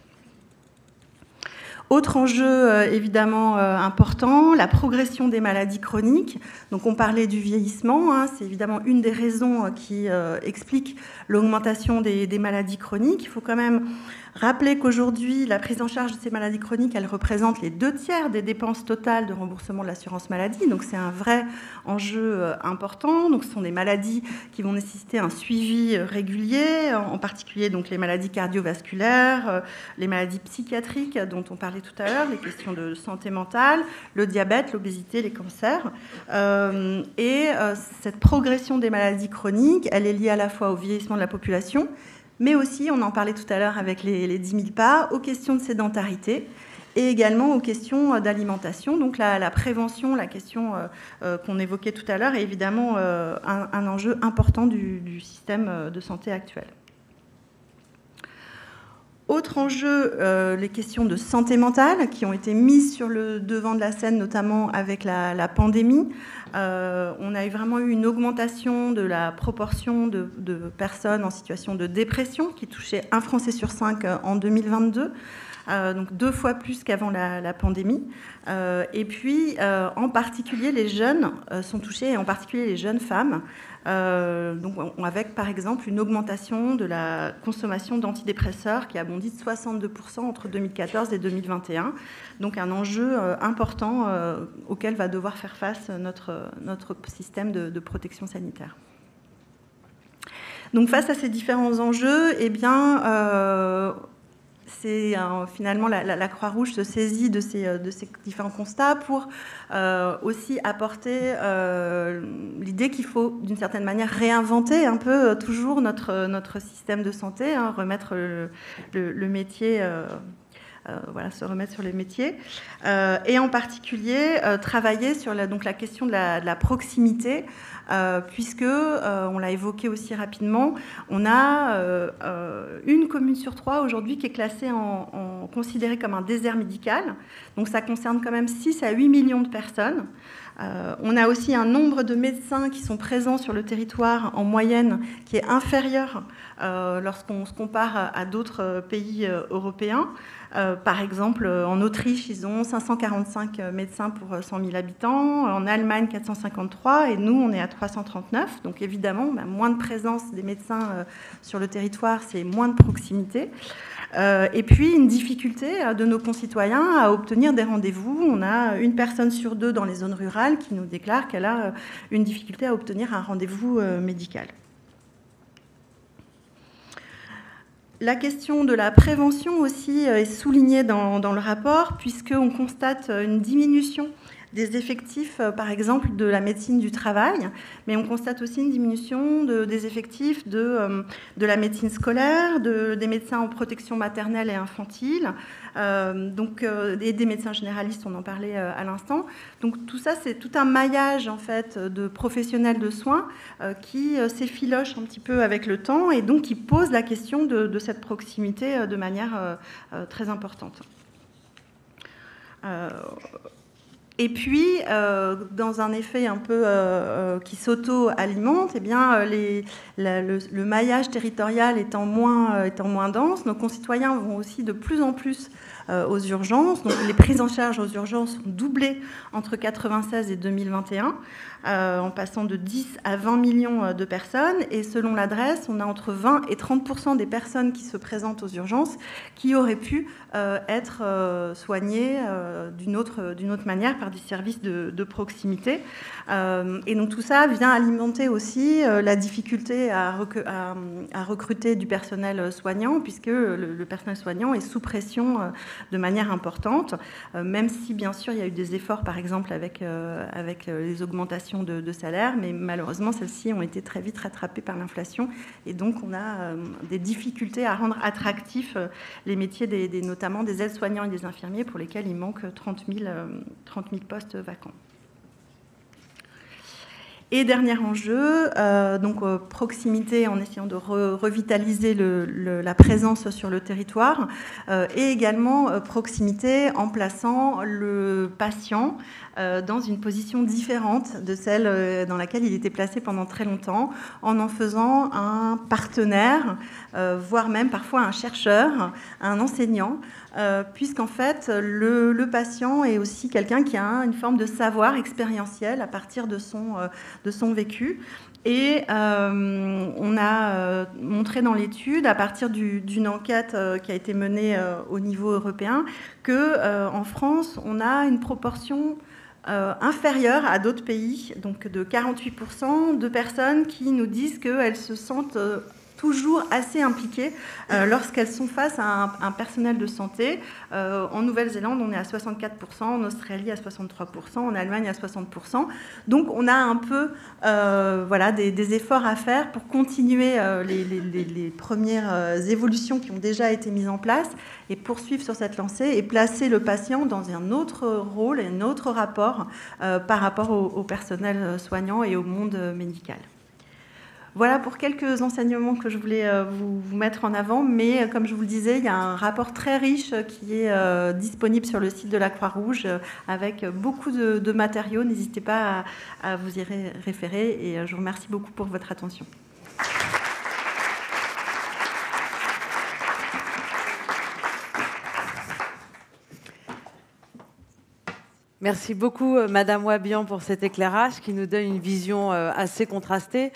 Autre enjeu évidemment important, la progression des maladies chroniques. Donc on parlait du vieillissement, hein, c'est évidemment une des raisons qui explique l'augmentation des maladies chroniques. Il faut quand même rappeler qu'aujourd'hui, la prise en charge de ces maladies chroniques, elle représente les 2/3 des dépenses totales de remboursement de l'assurance maladie. Donc c'est un vrai enjeu important. Donc ce sont des maladies qui vont nécessiter un suivi régulier, en particulier donc les maladies cardiovasculaires, les maladies psychiatriques dont on parlait tout à l'heure, les questions de santé mentale, le diabète, l'obésité, les cancers. Cette progression des maladies chroniques, elle est liée à la fois au vieillissement de la population, mais aussi, on en parlait tout à l'heure avec les 10 000 pas, aux questions de sédentarité et également aux questions d'alimentation. Donc la prévention, la question qu'on évoquait tout à l'heure, est évidemment un enjeu important du système de santé actuel. Autre enjeu, les questions de santé mentale qui ont été mises sur le devant de la scène, notamment avec la pandémie. On a vraiment eu une augmentation de la proportion de personnes en situation de dépression qui touchait 1 Français sur 5 en 2022. Donc 2 fois plus qu'avant la pandémie. Et puis, en particulier, les jeunes sont touchés, et en particulier les jeunes femmes, donc avec, par exemple, une augmentation de la consommation d'antidépresseurs qui a bondi de 62% entre 2014 et 2021. Donc un enjeu important auquel va devoir faire face notre système de protection sanitaire. Donc face à ces différents enjeux, eh bien, finalement la Croix-Rouge se saisit de ces différents constats pour aussi apporter l'idée qu'il faut d'une certaine manière réinventer un peu toujours notre système de santé, hein, remettre le métier se remettre sur les métiers. Et en particulier, travailler sur la question de la proximité, puisque, on l'a évoqué aussi rapidement, on a une commune sur 3 aujourd'hui qui est classée considérée comme un désert médical. Donc ça concerne quand même 6 à 8 millions de personnes. On a aussi un nombre de médecins qui sont présents sur le territoire en moyenne qui est inférieur lorsqu'on se compare à d'autres pays européens. Par exemple, en Autriche, ils ont 545 médecins pour 100 000 habitants, en Allemagne 453, et nous, on est à 339. Donc évidemment, on a moins de présence des médecins sur le territoire, c'est moins de proximité. Et puis, une difficulté de nos concitoyens à obtenir des rendez-vous. On a 1 personne sur 2 dans les zones rurales qui nous déclare qu'elle a une difficulté à obtenir un rendez-vous médical. La question de la prévention aussi est soulignée dans le rapport, puisqu'on constate une diminution des effectifs, par exemple, de la médecine du travail, mais on constate aussi une diminution des effectifs de la médecine scolaire, des médecins en protection maternelle et infantile, et des médecins généralistes, on en parlait à l'instant. Donc tout ça, c'est tout un maillage en fait de professionnels de soins qui s'effiloche un petit peu avec le temps et donc qui pose la question de cette proximité de manière très importante. Et puis, dans un effet un peu qui s'auto-alimente, eh bien, le maillage territorial étant moins dense, nos concitoyens vont aussi de plus en plus aux urgences. Donc, les prises en charge aux urgences ont doublé entre 1996 et 2021, en passant de 10 à 20 millions de personnes. Et selon l'adresse, on a entre 20 et 30% des personnes qui se présentent aux urgences qui auraient pu être soignées d'une autre manière par des services de proximité. Et donc tout ça vient alimenter aussi la difficulté à recruter du personnel soignant, puisque le personnel soignant est sous pression de manière importante, même si bien sûr il y a eu des efforts par exemple avec les augmentations de salaire, mais malheureusement celles-ci ont été très vite rattrapées par l'inflation et donc on a des difficultés à rendre attractifs les métiers notamment des aides-soignants et des infirmiers pour lesquels il manque 30 000 postes vacants. Et dernier enjeu, proximité en essayant de revitaliser la présence sur le territoire et également proximité en plaçant le patient dans une position différente de celle dans laquelle il était placé pendant très longtemps, en faisant un partenaire, voire même parfois un chercheur, un enseignant, puisqu'en fait, le patient est aussi quelqu'un qui a une forme de savoir expérientiel à partir de son vécu. Et on a montré dans l'étude, à partir d'une enquête qui a été menée au niveau européen, qu'en France, on a une proportion inférieure à d'autres pays, donc de 48% de personnes qui nous disent qu'elles se sentent toujours assez impliquées lorsqu'elles sont face à un personnel de santé. En Nouvelle-Zélande, on est à 64%, en Australie à 63%, en Allemagne à 60%. Donc on a un peu des efforts à faire pour continuer les premières évolutions qui ont déjà été mises en place et poursuivre sur cette lancée et placer le patient dans un autre rôle et un autre rapport par rapport au personnel soignant et au monde médical. Voilà pour quelques enseignements que je voulais vous mettre en avant, mais comme je vous le disais, il y a un rapport très riche qui est disponible sur le site de la Croix-Rouge avec beaucoup de matériaux. N'hésitez pas à vous y référer et je vous remercie beaucoup pour votre attention. Merci beaucoup, Madame Wabian, pour cet éclairage qui nous donne une vision assez contrastée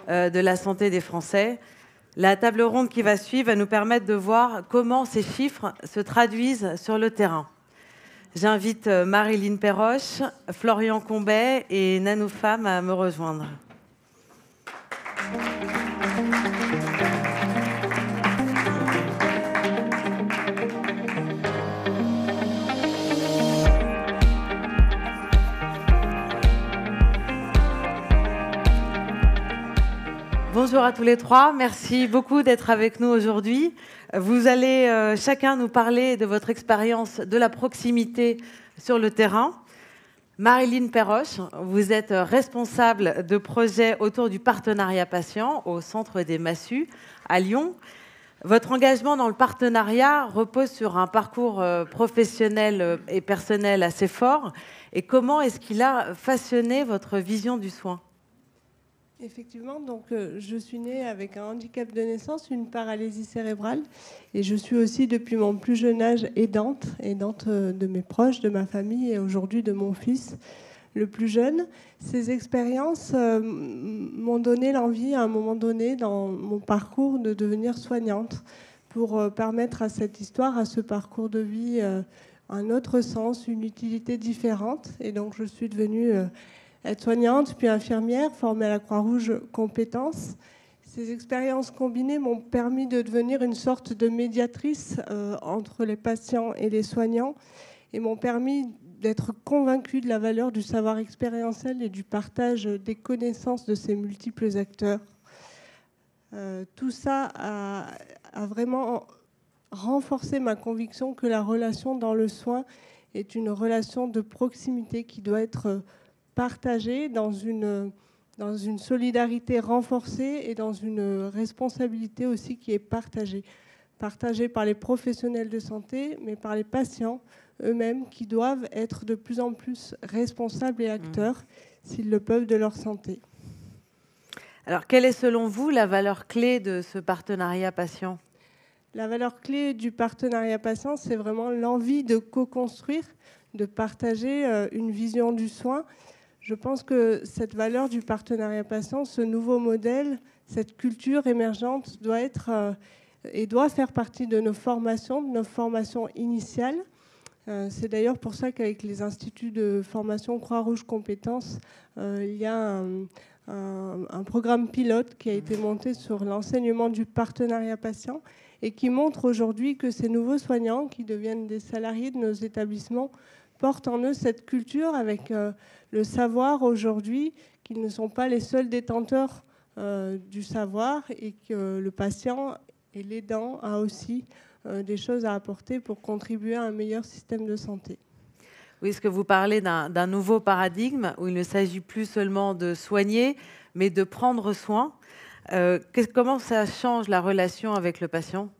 de la santé des Français. La table ronde qui va suivre va nous permettre de voir comment ces chiffres se traduisent sur le terrain. J'invite Marilyn Perroche, Florian Combet et Nanou Pham à me rejoindre. Bonjour à tous les trois. Merci beaucoup d'être avec nous aujourd'hui. Vous allez chacun nous parler de votre expérience de la proximité sur le terrain. Marilyn Perroche, vous êtes responsable de projet autour du partenariat patient au Centre des Massues à Lyon. Votre engagement dans le partenariat repose sur un parcours professionnel et personnel assez fort. Et comment est-ce qu'il a façonné votre vision du soin ? Effectivement, donc je suis née avec un handicap de naissance, une paralysie cérébrale, et je suis aussi depuis mon plus jeune âge aidante de mes proches, de ma famille et aujourd'hui de mon fils le plus jeune. Ces expériences m'ont donné l'envie à un moment donné dans mon parcours de devenir soignante pour permettre à cette histoire, à ce parcours de vie un autre sens, une utilité différente. Et donc je suis devenue aide-soignante, puis infirmière, formée à la Croix-Rouge compétences. Ces expériences combinées m'ont permis de devenir une sorte de médiatrice entre les patients et les soignants et m'ont permis d'être convaincue de la valeur du savoir expérientiel et du partage des connaissances de ces multiples acteurs. Tout ça a vraiment renforcé ma conviction que la relation dans le soin est une relation de proximité qui doit être partagée dans une solidarité renforcée et dans une responsabilité aussi qui est partagée par les professionnels de santé, mais par les patients eux-mêmes qui doivent être de plus en plus responsables et acteurs, s'ils le peuvent, de leur santé. Alors, quelle est selon vous la valeur clé de ce partenariat patient ? La valeur clé du partenariat patient, c'est vraiment l'envie de co-construire, de partager une vision du soin. Je pense que cette valeur du partenariat patient, ce nouveau modèle, cette culture émergente doit être et doit faire partie de nos formations initiales. C'est d'ailleurs pour ça qu'avec les instituts de formation Croix-Rouge Compétences, il y a un programme pilote qui a été monté sur l'enseignement du partenariat patient et qui montre aujourd'hui que ces nouveaux soignants qui deviennent des salariés de nos établissements portent en eux cette culture avec le savoir aujourd'hui, qu'ils ne sont pas les seuls détenteurs du savoir et que le patient et l'aidant a aussi des choses à apporter pour contribuer à un meilleur système de santé. Oui, est-ce que vous parlez d'un nouveau paradigme où il ne s'agit plus seulement de soigner, mais de prendre soin ? Comment ça change la relation avec le patient ?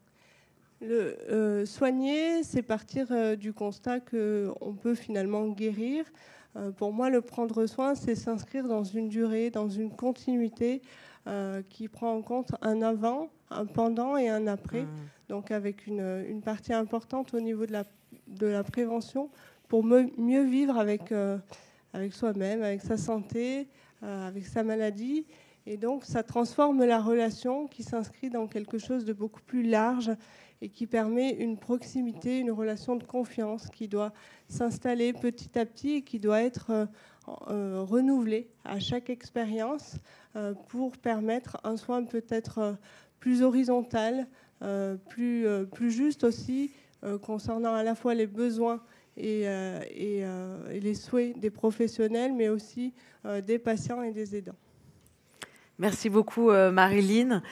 Soigner, c'est partir du constat qu'on peut finalement guérir. Pour moi, le prendre soin, c'est s'inscrire dans une durée, dans une continuité qui prend en compte un avant, un pendant et un après. Donc avec une partie importante au niveau de la prévention pour mieux vivre avec soi-même, avec sa santé, avec sa maladie. Et donc ça transforme la relation qui s'inscrit dans quelque chose de beaucoup plus large et qui permet une proximité, une relation de confiance qui doit s'installer petit à petit et qui doit être renouvelée à chaque expérience pour permettre un soin peut-être plus horizontal, plus juste aussi, concernant à la fois les besoins et les souhaits des professionnels, mais aussi des patients et des aidants. Merci beaucoup, Marilyn.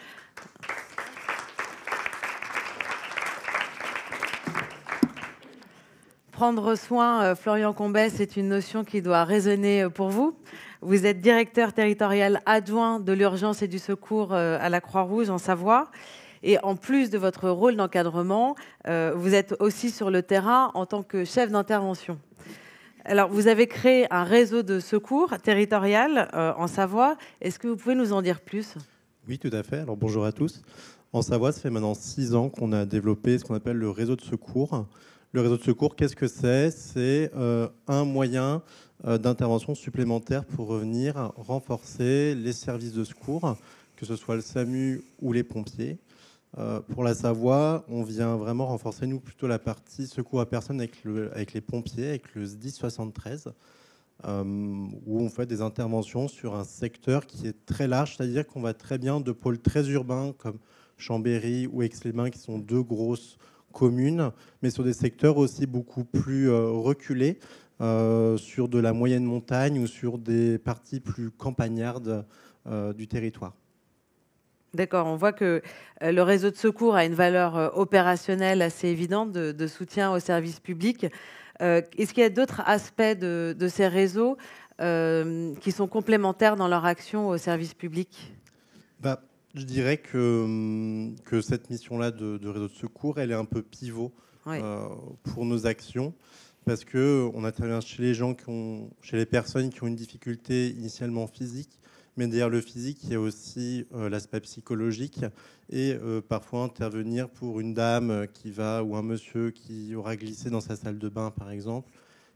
Prendre soin, Florian Combet, c'est une notion qui doit résonner pour vous. Vous êtes directeur territorial adjoint de l'urgence et du secours à la Croix-Rouge en Savoie. Et en plus de votre rôle d'encadrement, vous êtes aussi sur le terrain en tant que chef d'intervention. Alors, vous avez créé un réseau de secours territorial en Savoie. Est-ce que vous pouvez nous en dire plus ? Oui, tout à fait. Alors, bonjour à tous. En Savoie, ça fait maintenant 6 ans qu'on a développé ce qu'on appelle le réseau de secours. Le réseau de secours, qu'est-ce que c'est ? C'est un moyen d'intervention supplémentaire pour revenir renforcer les services de secours, que ce soit le SAMU ou les pompiers. Pour la Savoie, on vient vraiment renforcer, nous, plutôt la partie secours à personne avec les pompiers, avec le SDIS 73, où on fait des interventions sur un secteur qui est très large, c'est-à-dire qu'on va très bien de pôles très urbains comme Chambéry ou Aix-les-Bains, qui sont 2 grosses communes, mais sur des secteurs aussi beaucoup plus reculés, sur de la moyenne montagne ou sur des parties plus campagnardes du territoire. D'accord, on voit que le réseau de secours a une valeur opérationnelle assez évidente de soutien aux services publics. Est-ce qu'il y a d'autres aspects de ces réseaux qui sont complémentaires dans leur action aux services publics? Je dirais que cette mission-là de réseau de secours, elle est un peu pivot pour nos actions, parce qu'on intervient chez chez les personnes qui ont une difficulté initialement physique, mais derrière le physique, il y a aussi l'aspect psychologique, et parfois intervenir pour une dame ou un monsieur qui aura glissé dans sa salle de bain, par exemple,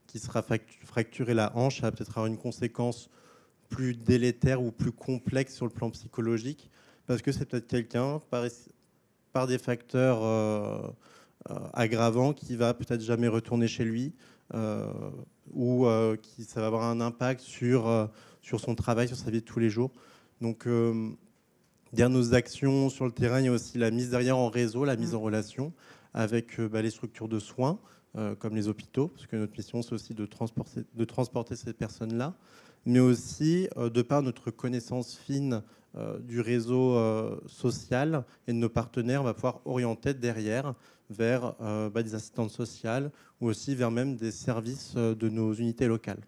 qui sera fracturé la hanche, ça va peut-être avoir une conséquence plus délétère ou plus complexe sur le plan psychologique, parce que c'est peut-être quelqu'un, par des facteurs aggravants, qui va peut-être jamais retourner chez lui, ou ça va avoir un impact sur son travail, sur sa vie de tous les jours. Donc, derrière nos actions sur le terrain, il y a aussi la mise derrière en réseau, la mise en relation avec les structures de soins, comme les hôpitaux, parce que notre mission, c'est aussi de transporter ces personnes-là, mais aussi, de par notre connaissance fine du réseau social et de nos partenaires, on va pouvoir orienter derrière vers des assistantes sociales ou aussi vers même des services de nos unités locales.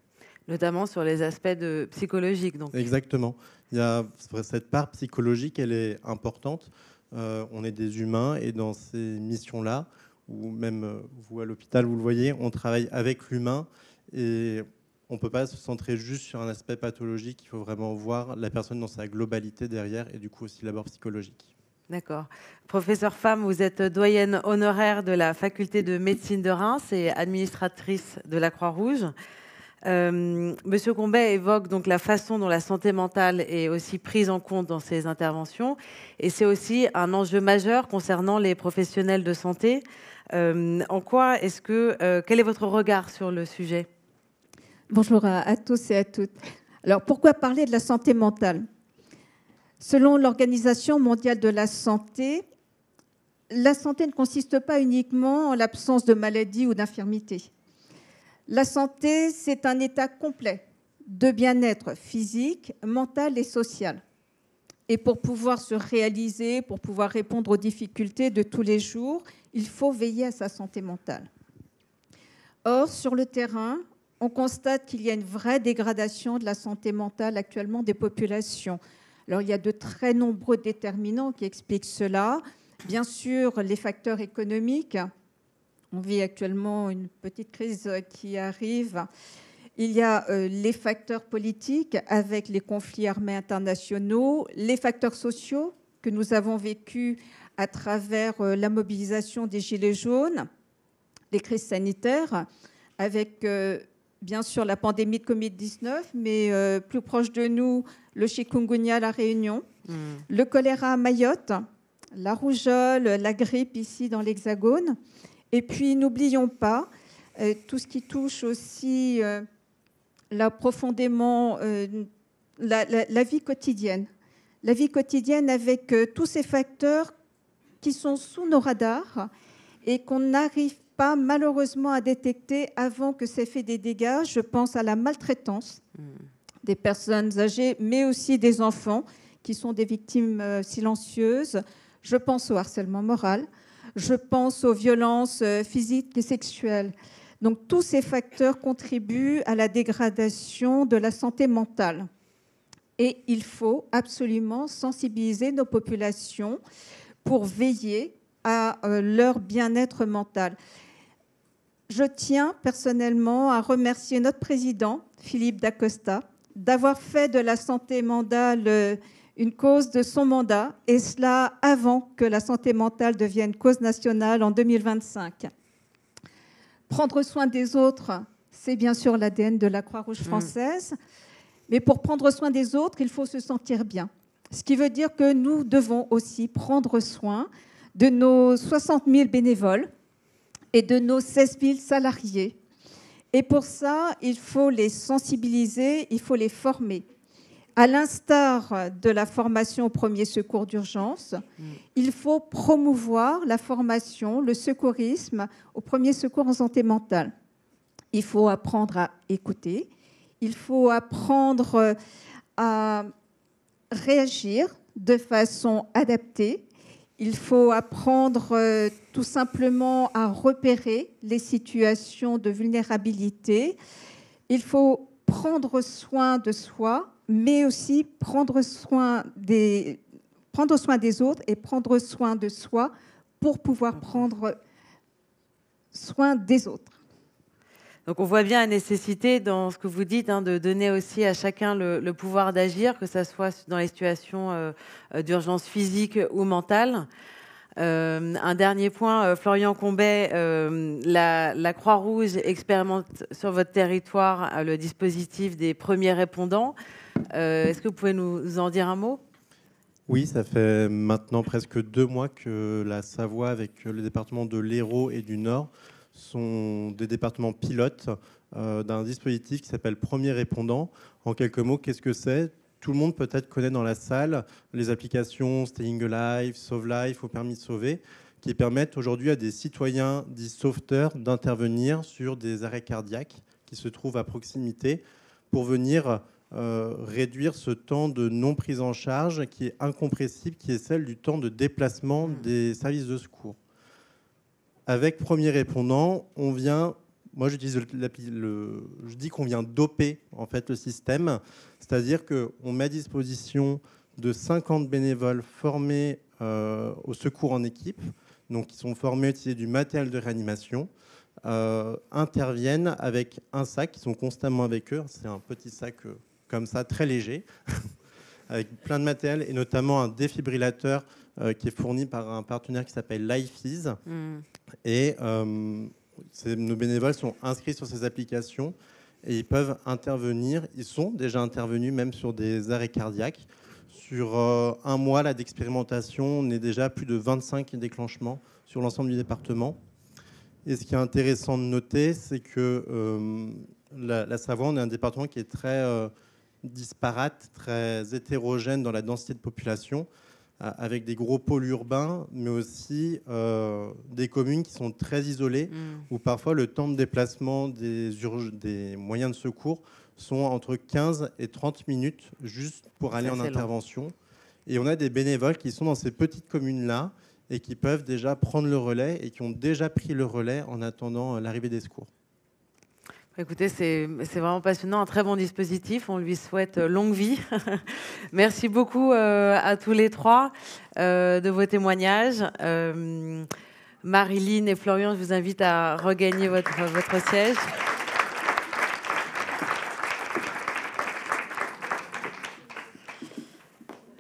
Notamment sur les aspects psychologiques. Donc. Exactement. Il y a cette part psychologique, elle est importante. On est des humains et dans ces missions-là, ou même vous à l'hôpital, vous le voyez, on travaille avec l'humain et on ne peut pas se centrer juste sur un aspect pathologique. Il faut vraiment voir la personne dans sa globalité derrière et du coup aussi l'abord psychologique. D'accord. Professeur Pham, vous êtes doyenne honoraire de la faculté de médecine de Reims et administratrice de la Croix-Rouge. Monsieur Combet évoque donc la façon dont la santé mentale est aussi prise en compte dans ces interventions, et c'est aussi un enjeu majeur concernant les professionnels de santé. Quel est votre regard sur le sujet? Bonjour à tous et à toutes. Alors, pourquoi parler de la santé mentale? Selon l'Organisation mondiale de la santé ne consiste pas uniquement en l'absence de maladie ou d'infirmité. La santé, c'est un état complet de bien-être physique, mental et social. Et pour pouvoir se réaliser, pour pouvoir répondre aux difficultés de tous les jours, il faut veiller à sa santé mentale. Or, sur le terrain, on constate qu'il y a une vraie dégradation de la santé mentale actuellement des populations. Alors, il y a de très nombreux déterminants qui expliquent cela. Bien sûr, les facteurs économiques. On vit actuellement une petite crise qui arrive. Il y a les facteurs politiques avec les conflits armés internationaux, les facteurs sociaux que nous avons vécus à travers la mobilisation des Gilets jaunes, les crises sanitaires, avec bien sûr la pandémie de Covid-19, mais plus proche de nous, le chikungunya à La Réunion, le choléra à Mayotte, la rougeole, la grippe ici dans l'Hexagone. Et puis, n'oublions pas tout ce qui touche aussi profondément la vie quotidienne. La vie quotidienne avec tous ces facteurs qui sont sous nos radars et qu'on n'arrive pas malheureusement à détecter avant que ça ait fait des dégâts. Je pense à la maltraitance des personnes âgées, mais aussi des enfants qui sont des victimes silencieuses. Je pense au harcèlement moral. Je pense aux violences physiques et sexuelles. Donc, tous ces facteurs contribuent à la dégradation de la santé mentale. Et il faut absolument sensibiliser nos populations pour veiller à leur bien-être mental. Je tiens personnellement à remercier notre président, Philippe Dacosta, d'avoir fait de la santé mentale une cause de son mandat, et cela avant que la santé mentale devienne cause nationale en 2025. Prendre soin des autres, c'est bien sûr l'ADN de la Croix-Rouge française, mais pour prendre soin des autres, il faut se sentir bien. Ce qui veut dire que nous devons aussi prendre soin de nos 60 000 bénévoles et de nos 16 000 salariés. Et pour ça, il faut les sensibiliser, il faut les former. À l'instar de la formation au premier secours d'urgence, il faut promouvoir la formation, le secourisme au premier secours en santé mentale. Il faut apprendre à écouter, il faut apprendre à réagir de façon adaptée. Il faut apprendre tout simplement à repérer les situations de vulnérabilité. Il faut prendre soin de soi, mais aussi prendre soin des autres et prendre soin de soi pour pouvoir prendre soin des autres. Donc on voit bien la nécessité dans ce que vous dites de donner aussi à chacun le pouvoir d'agir, que ce soit dans les situations d'urgence physique ou mentale. Un dernier point, Florian Combet, la Croix-Rouge expérimente sur votre territoire le dispositif des premiers répondants. Est-ce que vous pouvez nous en dire un mot ? Oui, ça fait maintenant presque 2 mois que la Savoie, avec le département de l'Hérault et du Nord, sont des départements pilotes d'un dispositif qui s'appelle Premier Répondant. En quelques mots, qu'est-ce que c'est ? Tout le monde peut-être connaît dans la salle les applications Staying Alive, Sauve Life ou Permis de Sauver, qui permettent aujourd'hui à des citoyens dits sauveteurs d'intervenir sur des arrêts cardiaques qui se trouvent à proximité pour venir réduire ce temps de non prise en charge qui est incompressible, qui est celle du temps de déplacement des services de secours. Avec Premier Répondant, on vient, moi je dis qu'on vient doper en fait le système, c'est-à-dire qu'on met à disposition de 50 bénévoles formés au secours en équipe, donc qui sont formés à utiliser du matériel de réanimation, interviennent avec un sac, qui sont constamment avec eux, c'est un petit sac comme ça, très léger, avec plein de matériel, et notamment un défibrillateur qui est fourni par un partenaire qui s'appelle LifeEase. Et nos bénévoles sont inscrits sur ces applications et ils peuvent intervenir. Ils sont déjà intervenus même sur des arrêts cardiaques. Sur 1 mois là, d'expérimentation, on est déjà à plus de 25 déclenchements sur l'ensemble du département. Et ce qui est intéressant de noter, c'est que la Savoie, on est un département qui est très disparate, très hétérogène dans la densité de population, avec des gros pôles urbains, mais aussi des communes qui sont très isolées, où parfois le temps de déplacement des moyens de secours sont entre 15 et 30 minutes juste pour aller en intervention. Et on a des bénévoles qui sont dans ces petites communes-là et qui peuvent déjà prendre le relais et qui ont déjà pris le relais en attendant l'arrivée des secours. Écoutez, c'est vraiment passionnant, un très bon dispositif. On lui souhaite longue vie. Merci beaucoup à tous les trois de vos témoignages. Marilyn et Florian, je vous invite à regagner votre siège.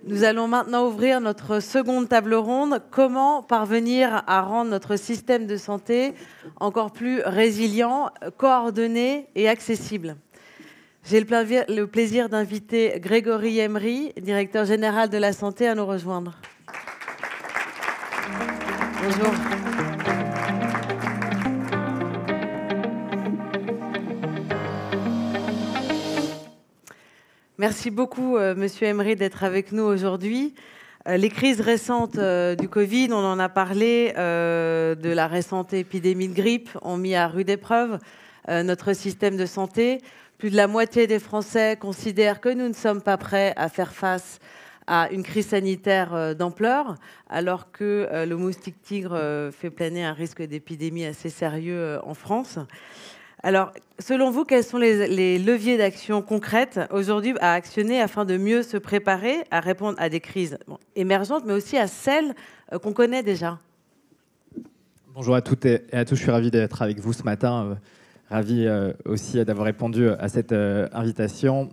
Nous allons maintenant ouvrir notre seconde table ronde. Comment parvenir à rendre notre système de santé encore plus résilient, coordonné et accessible ? J'ai le plaisir d'inviter Grégory Emery, directeur général de la santé, à nous rejoindre. Bonjour. Merci beaucoup, Monsieur Emery, d'être avec nous aujourd'hui. Les crises récentes du Covid, on en a parlé, de la récente épidémie de grippe, ont mis à rude épreuve notre système de santé. Plus de la moitié des Français considèrent que nous ne sommes pas prêts à faire face à une crise sanitaire d'ampleur, alors que le moustique tigre fait planer un risque d'épidémie assez sérieux en France. Alors, selon vous, quels sont les leviers d'action concrètes aujourd'hui à actionner afin de mieux se préparer à répondre à des crises émergentes, mais aussi à celles qu'on connaît déjà ? Bonjour à toutes et à tous, je suis ravi d'être avec vous ce matin. Ravi aussi d'avoir répondu à cette invitation.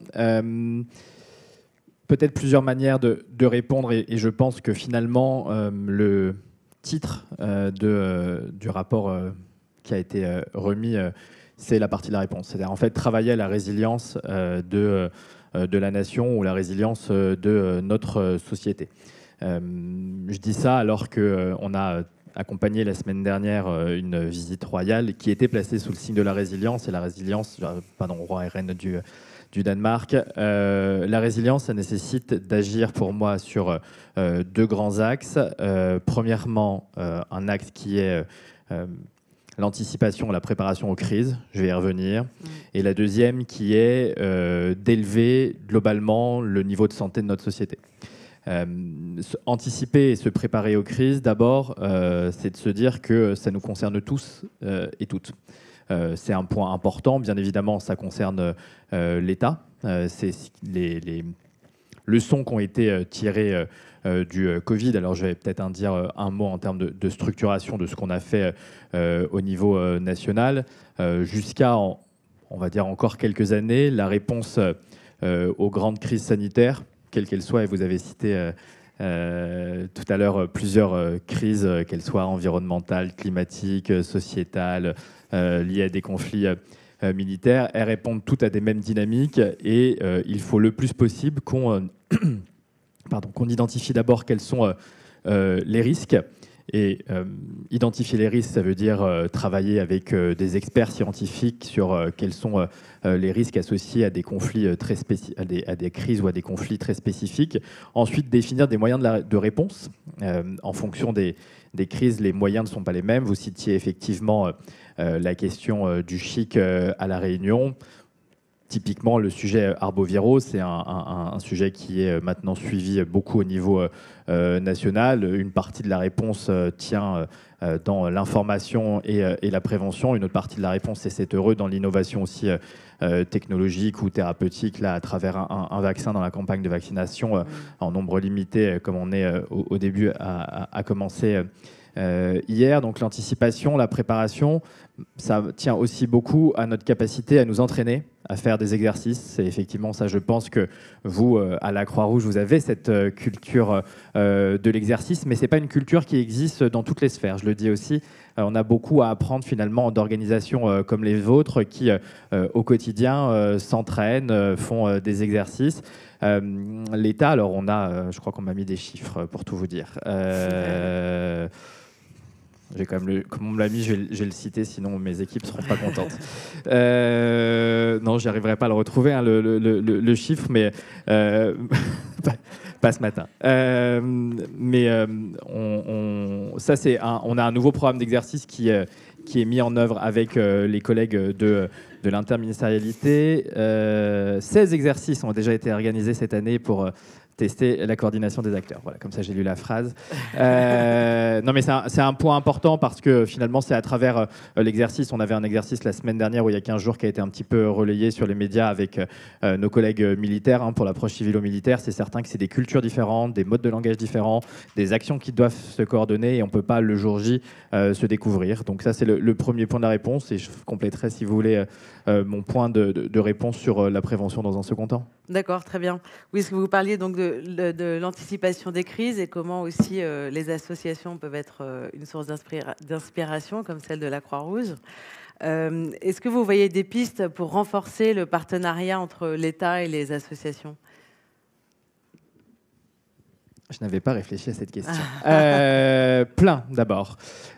Peut-être plusieurs manières de répondre, et je pense que finalement, le titre du rapport qui a été remis, c'est la partie de la réponse. C'est-à-dire en fait travailler à la résilience de la nation ou la résilience de notre société. Je dis ça alors qu'on a accompagné la semaine dernière une visite royale qui était placée sous le signe de la résilience, et la résilience, roi et reine du Danemark. La résilience, ça nécessite d'agir pour moi sur 2 grands axes. Premièrement, un axe qui est l'anticipation, la préparation aux crises, je vais y revenir. Et la deuxième qui est d'élever globalement le niveau de santé de notre société. Anticiper et se préparer aux crises, d'abord, c'est de se dire que ça nous concerne tous et toutes. C'est un point important. Bien évidemment, ça concerne l'État. C'est les leçons qui ont été tirées du Covid. Alors, je vais peut-être en dire un mot en termes de structuration de ce qu'on a fait au niveau national. Jusqu'à, on va dire, encore quelques années, la réponse aux grandes crises sanitaires, quelles qu'elles soient, et vous avez cité tout à l'heure plusieurs crises, qu'elles soient environnementales, climatiques, sociétales, liées à des conflits militaires, elles répondent toutes à des mêmes dynamiques et il faut le plus possible qu'on identifie d'abord quels sont les risques. Et identifier les risques, ça veut dire travailler avec des experts scientifiques sur quels sont les risques associés à des conflits à des crises ou à des conflits très spécifiques. Ensuite, définir des moyens de réponse. En fonction des crises, les moyens ne sont pas les mêmes. Vous citiez effectivement la question du chic à La Réunion. Typiquement, le sujet arboviraux, c'est un sujet qui est maintenant suivi beaucoup au niveau national. Une partie de la réponse tient dans l'information et la prévention. Une autre partie de la réponse, et c'est heureux, dans l'innovation aussi technologique ou thérapeutique, là, à travers un vaccin dans la campagne de vaccination en nombre limité, comme on est au début à commencer hier. Donc l'anticipation, la préparation, ça tient aussi beaucoup à notre capacité à nous entraîner, à faire des exercices. C'est effectivement ça, je pense que vous, à la Croix-Rouge, vous avez cette culture de l'exercice, mais ce n'est pas une culture qui existe dans toutes les sphères. Je le dis aussi, on a beaucoup à apprendre finalement d'organisations comme les vôtres qui, au quotidien, s'entraînent, font des exercices. L'État, alors on a, je crois qu'on m'a mis des chiffres pour tout vous dire. J'ai quand même comme on me l'a mis, je vais le citer, sinon mes équipes ne seront pas contentes. Non, j'y arriverai pas à le retrouver, hein, le chiffre, mais pas ce matin. On a un nouveau programme d'exercice qui est mis en œuvre avec les collègues de l'interministérialité. 16 exercices ont déjà été organisés cette année pour tester la coordination des acteurs. Voilà, comme ça j'ai lu la phrase. Non mais c'est un point important parce que finalement c'est à travers l'exercice. On avait un exercice la semaine dernière où il y a 15 jours qui a été un petit peu relayé sur les médias avec nos collègues militaires, hein, pour l'approche civilo-militaire. C'est certain que c'est des cultures différentes, des modes de langage différents, des actions qui doivent se coordonner et on ne peut pas le jour J se découvrir. Donc ça c'est le premier point de la réponse et je compléterai si vous voulez mon point de réponse sur la prévention dans un second temps. D'accord, très bien. Oui, est-ce que vous parliez donc de l'anticipation des crises et comment aussi les associations peuvent être une source d'inspiration, comme celle de la Croix-Rouge. Est-ce que vous voyez des pistes pour renforcer le partenariat entre l'État et les associations ? Je n'avais pas réfléchi à cette question. Plein, d'abord.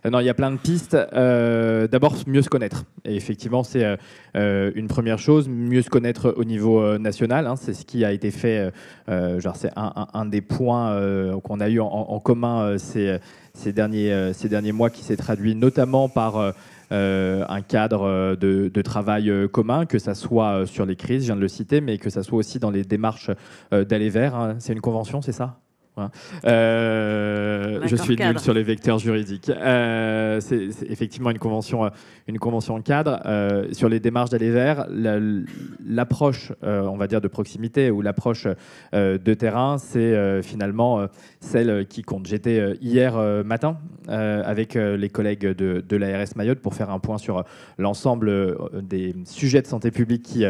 Non, il y a plein de pistes. D'abord, mieux se connaître. Et effectivement, c'est une première chose. Mieux se connaître au niveau national. Hein, c'est ce qui a été fait. C'est un des points qu'on a eu en commun ces derniers mois qui s'est traduit notamment par un cadre de travail commun, que ça soit sur les crises, je viens de le citer, mais que ça soit aussi dans les démarches d'aller vers. Hein. C'est une convention, c'est ça ? Je suis nul sur les vecteurs juridiques. C'est effectivement une convention cadre. Sur les démarches d'aller vers, l'approche, on va dire, de proximité ou l'approche de terrain, c'est finalement celle qui compte. J'étais hier matin avec les collègues de l'ARS Mayotte pour faire un point sur l'ensemble des sujets de santé publique qui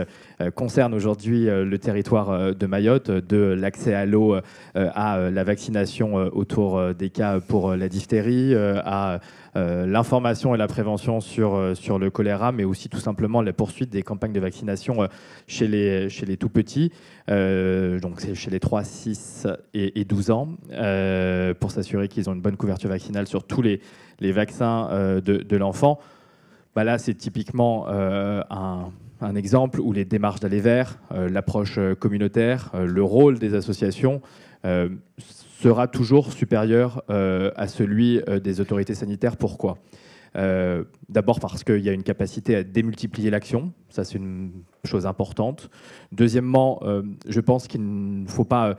concernent aujourd'hui le territoire de Mayotte, de l'accès à l'eau à la vaccination autour des cas pour la diphtérie, à l'information et la prévention sur le choléra, mais aussi tout simplement la poursuite des campagnes de vaccination chez les tout-petits, donc c'est chez les 3, 6 et 12 ans, pour s'assurer qu'ils ont une bonne couverture vaccinale sur tous les vaccins de l'enfant. Bah là, c'est typiquement un exemple où les démarches d'aller vers, l'approche communautaire, le rôle des associations sera toujours supérieur à celui des autorités sanitaires. Pourquoi ? D'abord parce qu'il y a une capacité à démultiplier l'action, ça c'est une chose importante. Deuxièmement, je pense qu'il ne faut pas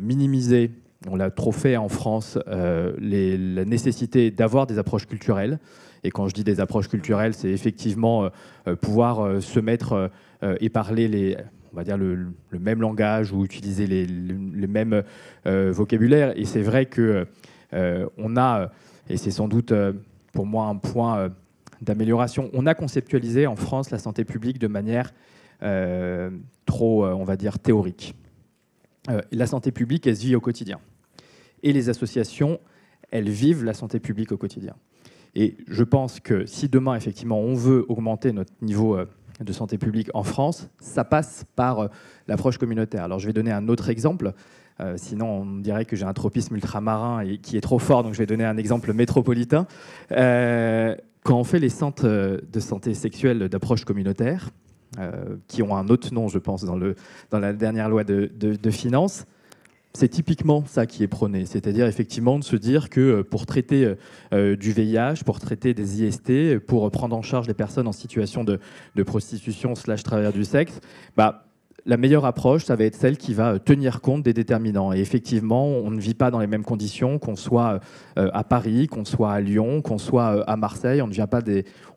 minimiser on l'a trop fait en France, la nécessité d'avoir des approches culturelles. Et quand je dis des approches culturelles, c'est effectivement pouvoir se mettre et parler on va dire le même langage ou utiliser les mêmes vocabulaires. Et c'est vrai que on a, et c'est sans doute pour moi un point d'amélioration, on a conceptualisé en France la santé publique de manière trop, on va dire, théorique. La santé publique, elle se vit au quotidien. Et les associations, elles vivent la santé publique au quotidien. Et je pense que si demain, effectivement, on veut augmenter notre niveau de santé publique en France, ça passe par l'approche communautaire. Alors, je vais donner un autre exemple. Sinon, on dirait que j'ai un tropisme ultramarin et qui est trop fort, donc je vais donner un exemple métropolitain. Quand on fait les centres de santé sexuelle d'approche communautaire, qui ont un autre nom, je pense, dans la dernière loi de finances, c'est typiquement ça qui est prôné, c'est-à-dire effectivement de se dire que pour traiter du VIH, pour traiter des IST, pour prendre en charge les personnes en situation de prostitution / travailleurs du sexe, la meilleure approche, ça va être celle qui va tenir compte des déterminants. Et effectivement, on ne vit pas dans les mêmes conditions, qu'on soit à Paris, qu'on soit à Lyon, qu'on soit à Marseille. On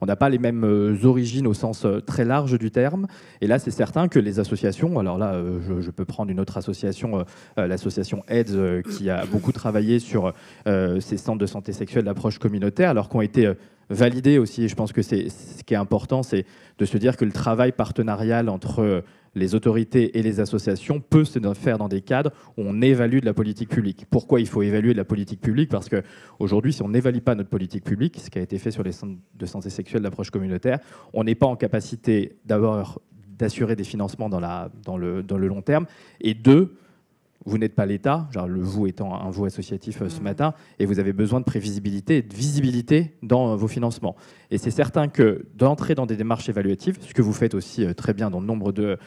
n'a pas les mêmes origines au sens très large du terme. Et là, c'est certain que les associations, alors là, je peux prendre une autre association, l'association AIDS, qui a beaucoup travaillé sur ces centres de santé sexuelle d'approche communautaire, alors qu'on a été validés aussi. Et je pense que ce qui est important, c'est de se dire que le travail partenarial entre les autorités et les associations peut se faire dans des cadres où on évalue de la politique publique. Pourquoi il faut évaluer de la politique publique? Parce qu'aujourd'hui, si on n'évalue pas notre politique publique, ce qui a été fait sur les centres de santé sexuelle d'approche communautaire, on n'est pas en capacité d'abord d'assurer des financements dans le long terme, et deux, vous n'êtes pas l'État, genre le vous étant un vous associatif ce matin, et vous avez besoin de prévisibilité et de visibilité dans vos financements. Et c'est certain que d'entrer dans des démarches évaluatives, ce que vous faites aussi très bien dans nombre de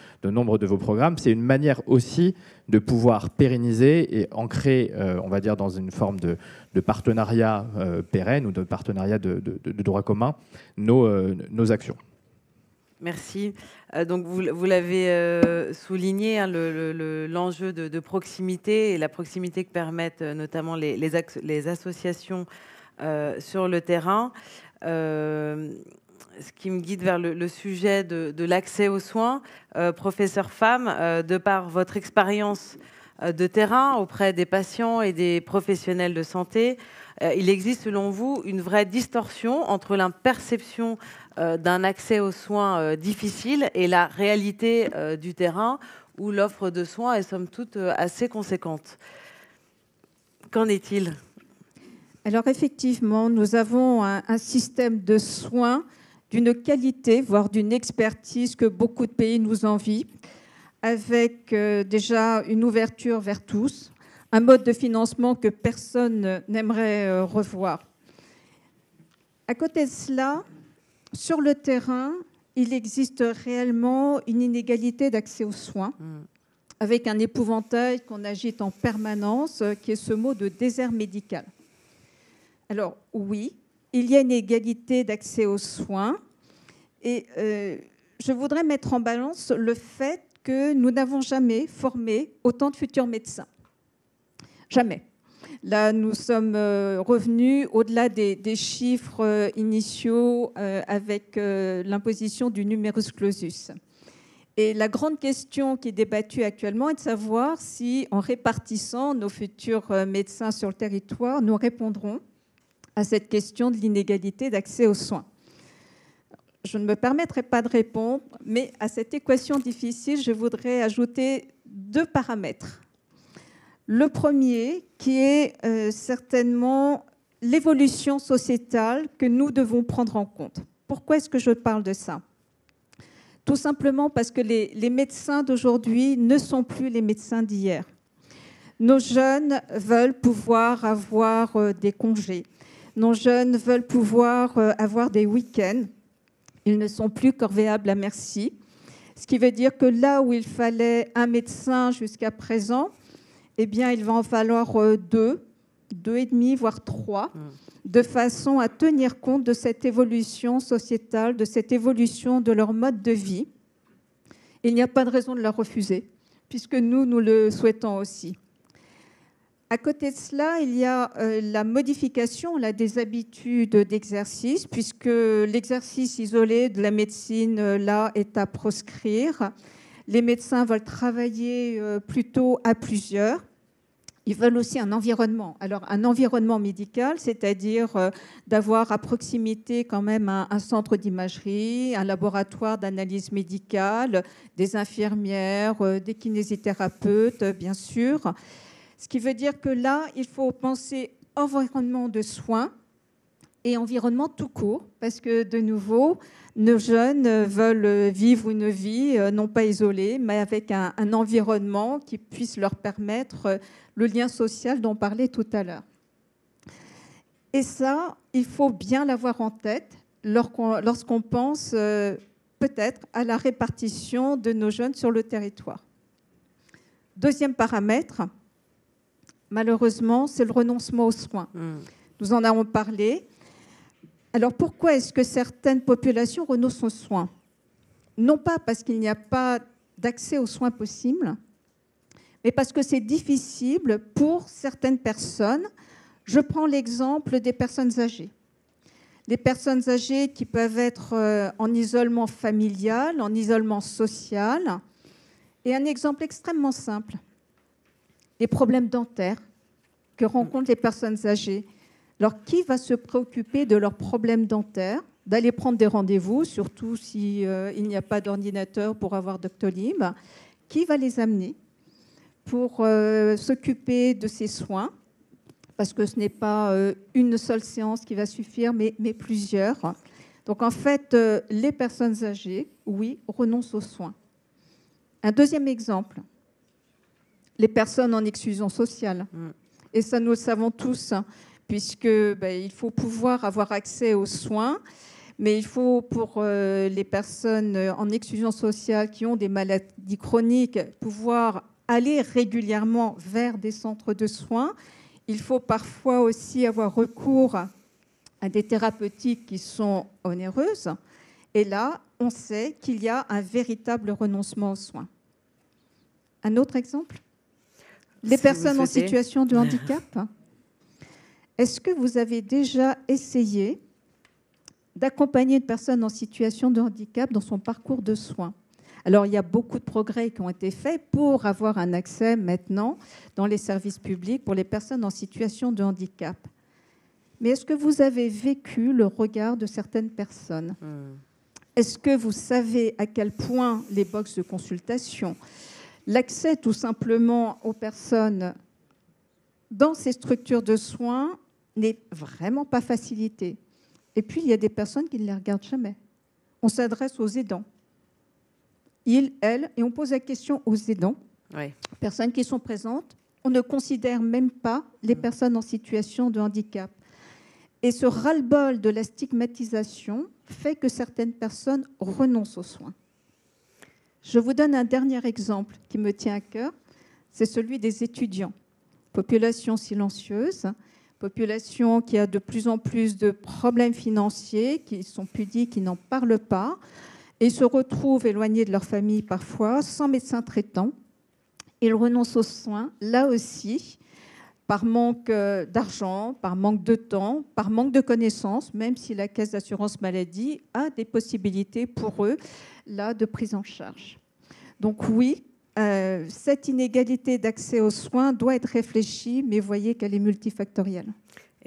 vos programmes, c'est une manière aussi de pouvoir pérenniser et ancrer, on va dire, dans une forme de partenariat pérenne ou de partenariat de droit commun, nos actions. Merci. Donc vous l'avez souligné, hein, l'enjeu de proximité et la proximité que permettent notamment les associations sur le terrain. Ce qui me guide vers le sujet de l'accès aux soins. Professeur Pham, de par votre expérience de terrain auprès des patients et des professionnels de santé, il existe selon vous une vraie distorsion entre la perception d'un accès aux soins difficile et la réalité du terrain où l'offre de soins est somme toute assez conséquente. Qu'en est-il ? Alors effectivement, nous avons un système de soins d'une qualité, voire d'une expertise que beaucoup de pays nous envient, avec déjà une ouverture vers tous, un mode de financement que personne n'aimerait revoir. À côté de cela, sur le terrain, il existe réellement une inégalité d'accès aux soins, avec un épouvantail qu'on agite en permanence, qui est ce mot de désert médical. Alors oui, il y a une égalité d'accès aux soins, et je voudrais mettre en balance le fait que nous n'avons jamais formé autant de futurs médecins. Jamais. Là, nous sommes revenus au-delà des chiffres initiaux avec l'imposition du numerus clausus. Et la grande question qui est débattue actuellement est de savoir si, en répartissant nos futurs médecins sur le territoire, nous répondrons à cette question de l'inégalité d'accès aux soins. Je ne me permettrai pas de répondre, mais à cette équation difficile, je voudrais ajouter 2 paramètres. Le premier, qui est certainement l'évolution sociétale que nous devons prendre en compte. Pourquoi est-ce que je parle de ça ? Tout simplement parce que les médecins d'aujourd'hui ne sont plus les médecins d'hier. Nos jeunes veulent pouvoir avoir des congés. Nos jeunes veulent pouvoir avoir des week-ends. Ils ne sont plus corvéables à merci. Ce qui veut dire que là où il fallait un médecin jusqu'à présent, eh bien, il va en falloir 2 et demi, voire 3, de façon à tenir compte de cette évolution sociétale, de cette évolution de leur mode de vie. Il n'y a pas de raison de la refuser, puisque nous le souhaitons aussi. À côté de cela, il y a la modification des habitudes d'exercice, puisque l'exercice isolé de la médecine, là, est à proscrire. Les médecins veulent travailler plutôt à plusieurs. Ils veulent aussi un environnement. Alors, un environnement médical, c'est-à-dire d'avoir à proximité quand même un centre d'imagerie, un laboratoire d'analyse médicale, des infirmières, des kinésithérapeutes, bien sûr. Ce qui veut dire que là, il faut penser environnement de soins et environnement tout court, parce que, de nouveau, nos jeunes veulent vivre une vie non pas isolée, mais avec un environnement qui puisse leur permettre le lien social dont on parlait tout à l'heure. Et ça, il faut bien l'avoir en tête lorsqu'on pense peut-être à la répartition de nos jeunes sur le territoire. Deuxième paramètre, malheureusement, c'est le renoncement aux soins. Nous en avons parlé. Alors pourquoi est-ce que certaines populations renoncent aux soins? Non pas parce qu'il n'y a pas d'accès aux soins possibles, mais parce que c'est difficile pour certaines personnes. Je prends l'exemple des personnes âgées. Les personnes âgées qui peuvent être en isolement familial, en isolement social. Et un exemple extrêmement simple, les problèmes dentaires que rencontrent les personnes âgées. Alors, qui va se préoccuper de leurs problèmes dentaires, d'aller prendre des rendez-vous, surtout s'il n'y a pas d'ordinateur pour avoir Doctolib? Qui va les amener pour s'occuper de ces soins? Parce que ce n'est pas une seule séance qui va suffire, mais plusieurs. Donc, en fait, les personnes âgées, oui, renoncent aux soins. Un deuxième exemple, les personnes en exclusion sociale. Et ça, nous le savons tous, puisqu'il faut pouvoir avoir accès aux soins, mais il faut, pour les personnes en exclusion sociale qui ont des maladies chroniques, pouvoir aller régulièrement vers des centres de soins. Il faut parfois aussi avoir recours à des thérapeutiques qui sont onéreuses. Et là, on sait qu'il y a un véritable renoncement aux soins. Un autre exemple ? Les personnes en situation de handicap. Est-ce que vous avez déjà essayé d'accompagner une personne en situation de handicap dans son parcours de soins? Alors, il y a beaucoup de progrès qui ont été faits pour avoir un accès maintenant dans les services publics pour les personnes en situation de handicap. Mais est-ce que vous avez vécu le regard de certaines personnes? Est-ce que vous savez à quel point les box de consultation, l'accès tout simplement aux personnes dans ces structures de soins n'est vraiment pas facilité? Et puis, il y a des personnes qui ne les regardent jamais. On s'adresse aux aidants. Ils, elles, et on pose la question aux aidants, personnes qui sont présentes. On ne considère même pas les personnes en situation de handicap. Et ce ras-le-bol de la stigmatisation fait que certaines personnes renoncent aux soins. Je vous donne un dernier exemple qui me tient à cœur, c'est celui des étudiants. Population silencieuse, population qui a de plus en plus de problèmes financiers, qui sont pudiques, qui n'en parlent pas, et se retrouvent éloignés de leur famille parfois, sans médecin traitant. Ils renoncent aux soins, là aussi, par manque d'argent, par manque de temps, par manque de connaissances, même si la caisse d'assurance maladie a des possibilités pour eux là, de prise en charge. Donc oui, cette inégalité d'accès aux soins doit être réfléchie, mais voyez qu'elle est multifactorielle.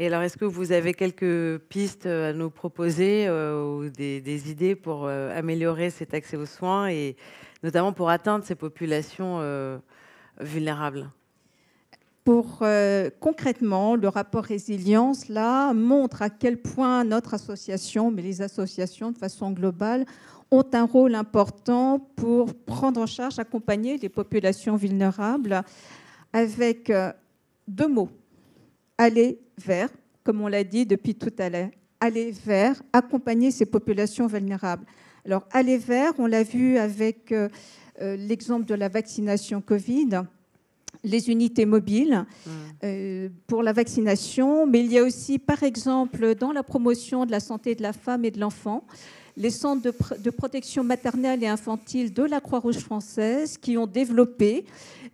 Et alors, est-ce que vous avez quelques pistes à nous proposer ou des idées pour améliorer cet accès aux soins et notamment pour atteindre ces populations vulnérables? Concrètement, le rapport résilience là, montre à quel point notre association, mais les associations de façon globale, ont un rôle important pour prendre en charge, accompagner les populations vulnérables avec deux mots. Aller vers, comme on l'a dit depuis tout à l'heure, aller vers, accompagner ces populations vulnérables. Alors, aller vers, on l'a vu avec l'exemple de la vaccination Covid, les unités mobiles pour la vaccination, mais il y a aussi, par exemple, dans la promotion de la santé de la femme et de l'enfant, les centres de protection maternelle et infantile de la Croix-Rouge française qui ont développé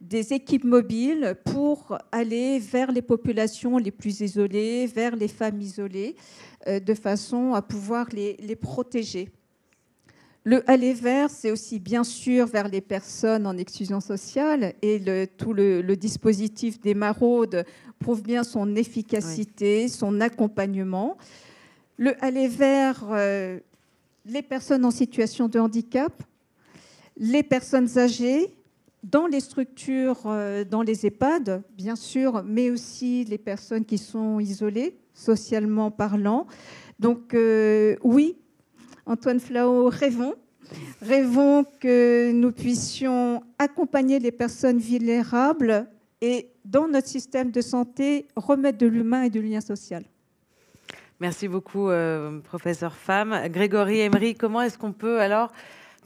des équipes mobiles pour aller vers les populations les plus isolées, vers les femmes isolées, de façon à pouvoir les protéger. Le aller vers, c'est aussi bien sûr vers les personnes en exclusion sociale, et tout le dispositif des maraudes prouve bien son efficacité, son accompagnement. Le aller vers les personnes en situation de handicap, les personnes âgées, dans les structures, dans les EHPAD, bien sûr, mais aussi les personnes qui sont isolées, socialement parlant. Donc oui, Antoine Flao, rêvons que nous puissions accompagner les personnes vulnérables et, dans notre système de santé, remettre de l'humain et du lien social. Merci beaucoup, professeur Pham. Grégory Emery, comment est-ce qu'on peut alors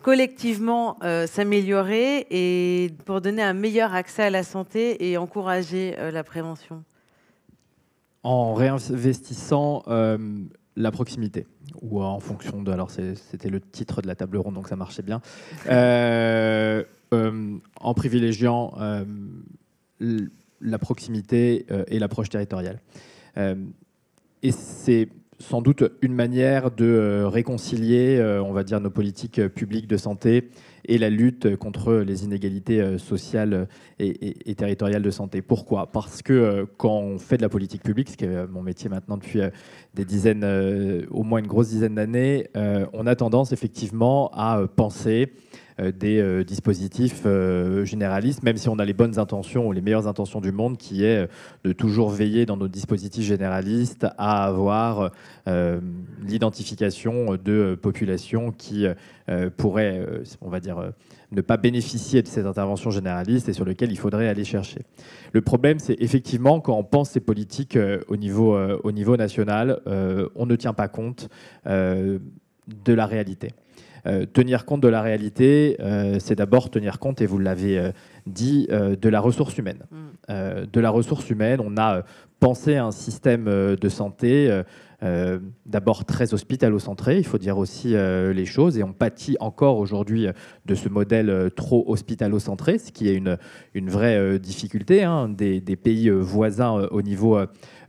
collectivement s'améliorer et pour donner un meilleur accès à la santé et encourager la prévention? En réinvestissant la proximité, ou en fonction de... Alors, c'était le titre de la table ronde, donc ça marchait bien. En privilégiant la proximité et l'approche territoriale. Et c'est sans doute une manière de réconcilier, on va dire, nos politiques publiques de santé et la lutte contre les inégalités sociales et territoriales de santé. Pourquoi ? Parce que quand on fait de la politique publique, ce qui est mon métier maintenant depuis des dizaines, au moins une grosse dizaine d'années, on a tendance effectivement à penser des dispositifs généralistes, même si on a les bonnes intentions ou les meilleures intentions du monde, qui est de toujours veiller dans nos dispositifs généralistes à avoir l'identification de populations qui pourraient, on va dire, ne pas bénéficier de cette intervention généraliste et sur lequel il faudrait aller chercher. Le problème, c'est effectivement quand on pense ces politiques au niveau national, on ne tient pas compte de la réalité. Tenir compte de la réalité, c'est d'abord tenir compte, et vous l'avez dit, de la ressource humaine. De la ressource humaine, on a pensé à un système de santé d'abord très hospitalo-centré, il faut dire aussi les choses, et on pâtit encore aujourd'hui de ce modèle trop hospitalo-centré, ce qui est une vraie difficulté des pays voisins au niveau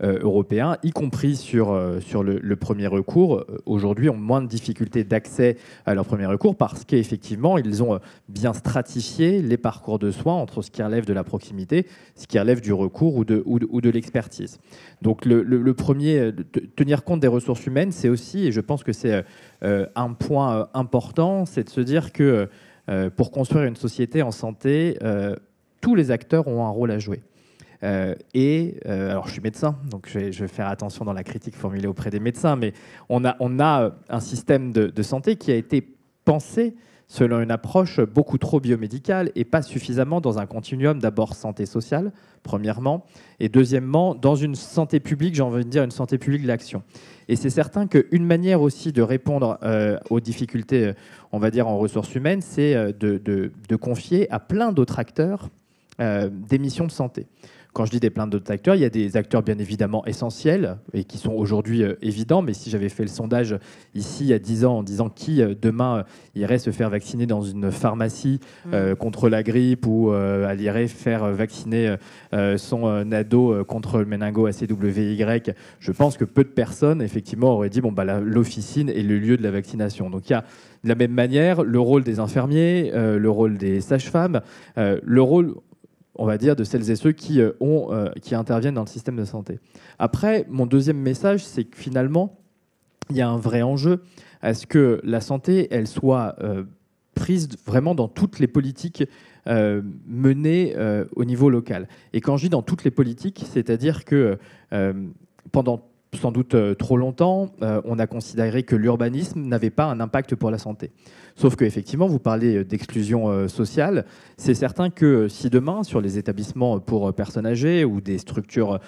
européen, y compris sur le premier recours. Aujourd'hui, ont moins de difficultés d'accès à leur premier recours parce qu'effectivement, ils ont bien stratifié les parcours de soins entre ce qui relève de la proximité, ce qui relève du recours ou de l'expertise. Donc le premier, tenir compte des ressources humaines, c'est aussi, et je pense que c'est un point important, c'est de se dire que pour construire une société en santé, tous les acteurs ont un rôle à jouer. Alors je suis médecin, donc je vais faire attention dans la critique formulée auprès des médecins, mais on a un système de santé qui a été pensé selon une approche beaucoup trop biomédicale et pas suffisamment dans un continuum, d'abord santé sociale, premièrement, et deuxièmement, dans une santé publique, j'ai envie de dire une santé publique de l'action. Et c'est certain qu'une manière aussi de répondre aux difficultés, on va dire, en ressources humaines, c'est de confier à plein d'autres acteurs des missions de santé. Quand je dis plein d'autres acteurs, il y a des acteurs bien évidemment essentiels et qui sont aujourd'hui évidents, mais si j'avais fait le sondage ici il y a 10 ans en disant qui demain irait se faire vacciner dans une pharmacie contre la grippe ou elle irait faire vacciner son ado contre le méningo-ACWY, je pense que peu de personnes effectivement auraient dit l'officine est le lieu de la vaccination. Donc il y a de la même manière le rôle des infirmiers, le rôle des sages-femmes, le rôle, on va dire, de celles et ceux qui interviennent dans le système de santé. Après, mon deuxième message, c'est que finalement, il y a un vrai enjeu à ce que la santé, elle soit prise vraiment dans toutes les politiques menées au niveau local. Et quand je dis dans toutes les politiques, c'est-à-dire que pendant sans doute trop longtemps, on a considéré que l'urbanisme n'avait pas un impact pour la santé. Sauf qu'effectivement, vous parlez d'exclusion sociale. C'est certain que si demain, sur les établissements pour personnes âgées ou des structures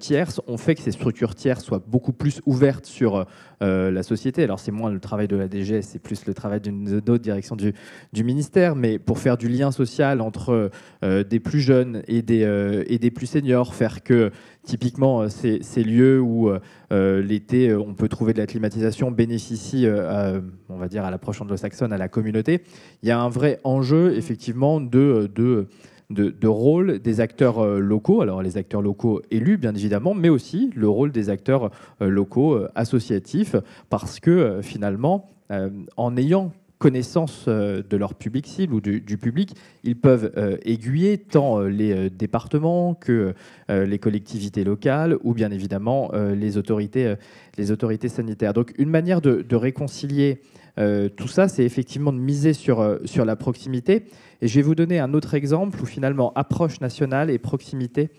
tierces, on fait que ces structures tierces soient beaucoup plus ouvertes sur la société. Alors, c'est moins le travail de la DGS, c'est plus le travail d'une autre direction du ministère. Mais pour faire du lien social entre des plus jeunes et des plus seniors, faire que typiquement, ces lieux où l'été, on peut trouver de la climatisation, bénéficient, on va dire, à l'approche anglo-saxonne, à la communauté. Il y a un vrai enjeu, effectivement, de de rôle des acteurs locaux, alors les acteurs locaux élus bien évidemment, mais aussi le rôle des acteurs locaux associatifs, parce que finalement, en ayant connaissance de leur public cible ou du public, ils peuvent aiguiller tant les départements que les collectivités locales ou bien évidemment les autorités sanitaires. Donc une manière de réconcilier tout ça, c'est effectivement de miser sur la proximité. Et je vais vous donner un autre exemple où finalement approche nationale et proximité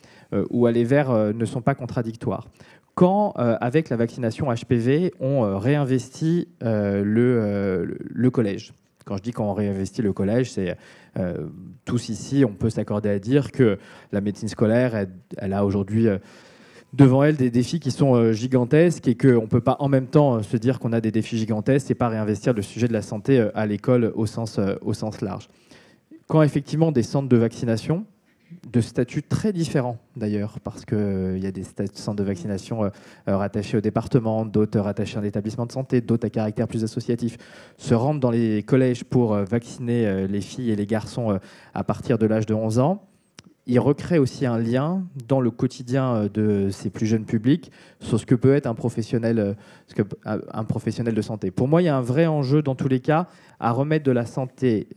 ou aller vers ne sont pas contradictoires. Quand, avec la vaccination HPV, on réinvestit le collège. Quand je dis qu'on réinvestit le collège, c'est tous ici, on peut s'accorder à dire que la médecine scolaire, elle a aujourd'hui devant elle des défis qui sont gigantesques et qu'on ne peut pas en même temps se dire qu'on a des défis gigantesques et pas réinvestir le sujet de la santé à l'école au sens large. Quand effectivement des centres de vaccination, de statuts très différents d'ailleurs, parce qu'il y a des centres de vaccination rattachés au département, d'autres rattachés à un établissement de santé, d'autres à caractère plus associatif, se rendent dans les collèges pour vacciner les filles et les garçons à partir de l'âge de 11 ans. Ils recréent aussi un lien dans le quotidien de ces plus jeunes publics sur ce que peut être un professionnel de santé. Pour moi, il y a un vrai enjeu dans tous les cas à remettre de la santé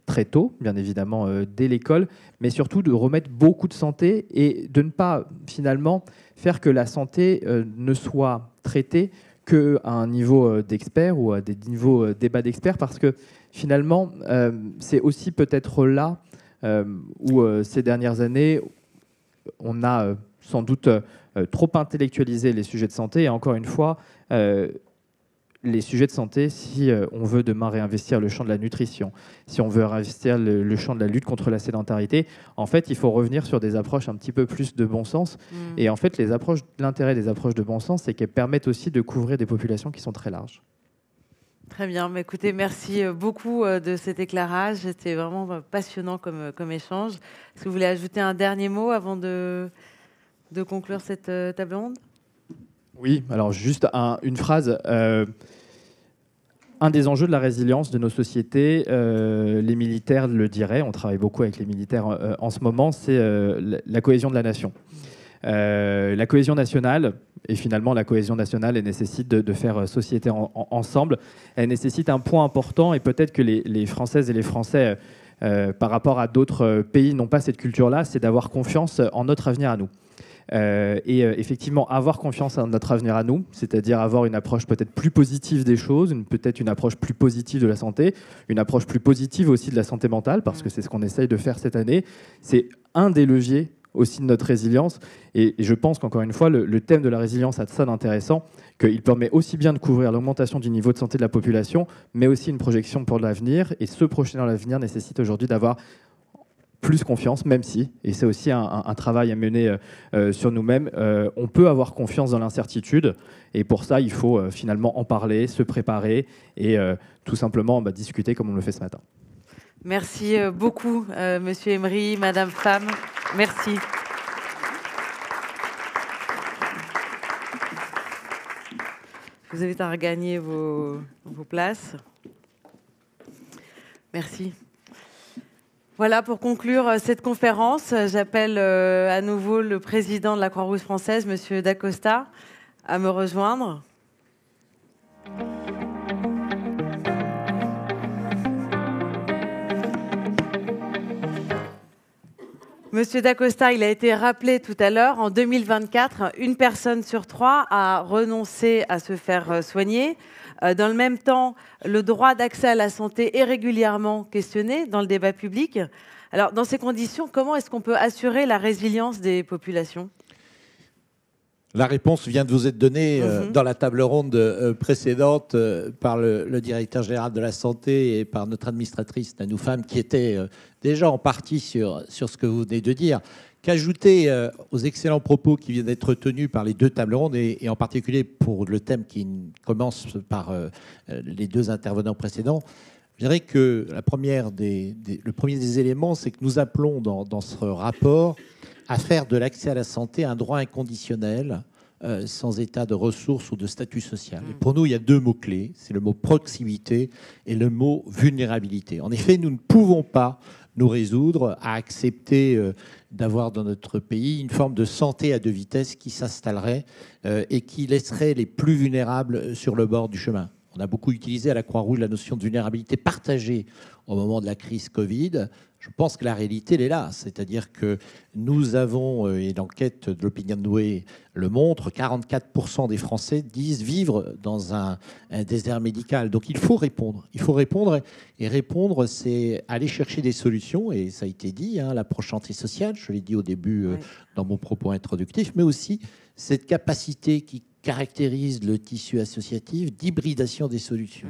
très tôt, bien évidemment, dès l'école, mais surtout de remettre beaucoup de santé et de ne pas, finalement, faire que la santé ne soit traitée qu'à un niveau d'expert ou à des niveaux débat d'experts, parce que, finalement, c'est aussi peut-être là où, ces dernières années, on a sans doute trop intellectualisé les sujets de santé. Et encore une fois, les sujets de santé, si on veut demain réinvestir le champ de la nutrition, si on veut réinvestir le champ de la lutte contre la sédentarité, en fait, il faut revenir sur des approches un petit peu plus de bon sens. Et en fait, l'intérêt des approches de bon sens, c'est qu'elles permettent aussi de couvrir des populations qui sont très larges. Très bien. Mais écoutez, merci beaucoup de cet éclairage. C'était vraiment passionnant comme échange. Est-ce que vous voulez ajouter un dernier mot avant de conclure cette table ronde ? Oui, alors juste une phrase. Un des enjeux de la résilience de nos sociétés, les militaires le diraient, on travaille beaucoup avec les militaires en ce moment, c'est la cohésion de la nation. La cohésion nationale, et finalement la cohésion nationale, elle nécessite de faire société ensemble. Elle nécessite un point important, et peut-être que les Françaises et les Français, par rapport à d'autres pays, n'ont pas cette culture-là, c'est d'avoir confiance en notre avenir à nous. Et effectivement, avoir confiance en notre avenir à nous, c'est-à-dire avoir une approche peut-être plus positive des choses, peut-être une approche plus positive de la santé, une approche plus positive aussi de la santé mentale, parce que c'est ce qu'on essaye de faire cette année. C'est un des leviers aussi de notre résilience. Et je pense qu'encore une fois, le thème de la résilience a de ça d'intéressant, qu'il permet aussi bien de couvrir l'augmentation du niveau de santé de la population, mais aussi une projection pour l'avenir. Et se projeter dans l'avenir nécessite aujourd'hui d'avoir plus confiance, même si, et c'est aussi un travail à mener sur nous-mêmes, on peut avoir confiance dans l'incertitude, et pour ça, il faut finalement en parler, se préparer, et tout simplement discuter comme on le fait ce matin. Merci beaucoup, Monsieur Emery, Madame Pham. Merci. Je vous invite à regagner vos places. Merci. Voilà, pour conclure cette conférence, j'appelle à nouveau le président de la Croix-Rouge française, Monsieur Dacosta, à me rejoindre. Monsieur Dacosta, il a été rappelé tout à l'heure, en 2024, une personne sur 3 a renoncé à se faire soigner. Dans le même temps, le droit d'accès à la santé est régulièrement questionné dans le débat public. Alors, dans ces conditions, comment est-ce qu'on peut assurer la résilience des populations ? La réponse vient de vous être donnée dans la table ronde précédente par le directeur général de la santé et par notre administratrice Nanou Pham, qui était déjà en partie sur ce que vous venez de dire. Qu'ajouter aux excellents propos qui viennent d'être tenus par les deux tables rondes, et en particulier pour le thème qui commence par les deux intervenants précédents, je dirais que le premier des éléments, c'est que nous appelons dans ce rapport à faire de l'accès à la santé un droit inconditionnel, sans état de ressources ou de statut social. Et pour nous, il y a deux mots-clés, c'est le mot proximité et le mot vulnérabilité. En effet, nous ne pouvons pas nous résoudre à accepter d'avoir dans notre pays une forme de santé à deux vitesses qui s'installerait et qui laisserait les plus vulnérables sur le bord du chemin. On a beaucoup utilisé à la Croix-Rouge la notion de vulnérabilité partagée au moment de la crise Covid. Je pense que la réalité, elle est là. C'est-à-dire que nous avons, et l'enquête de l'Opinion Way le montre, 44% des Français disent vivre dans un désert médical. Donc il faut répondre. Il faut répondre. Et répondre, c'est aller chercher des solutions. Et ça a été dit, l'approche santé sociale, je l'ai dit au début dans mon propos introductif, mais aussi cette capacité qui caractérise le tissu associatif d'hybridation des solutions.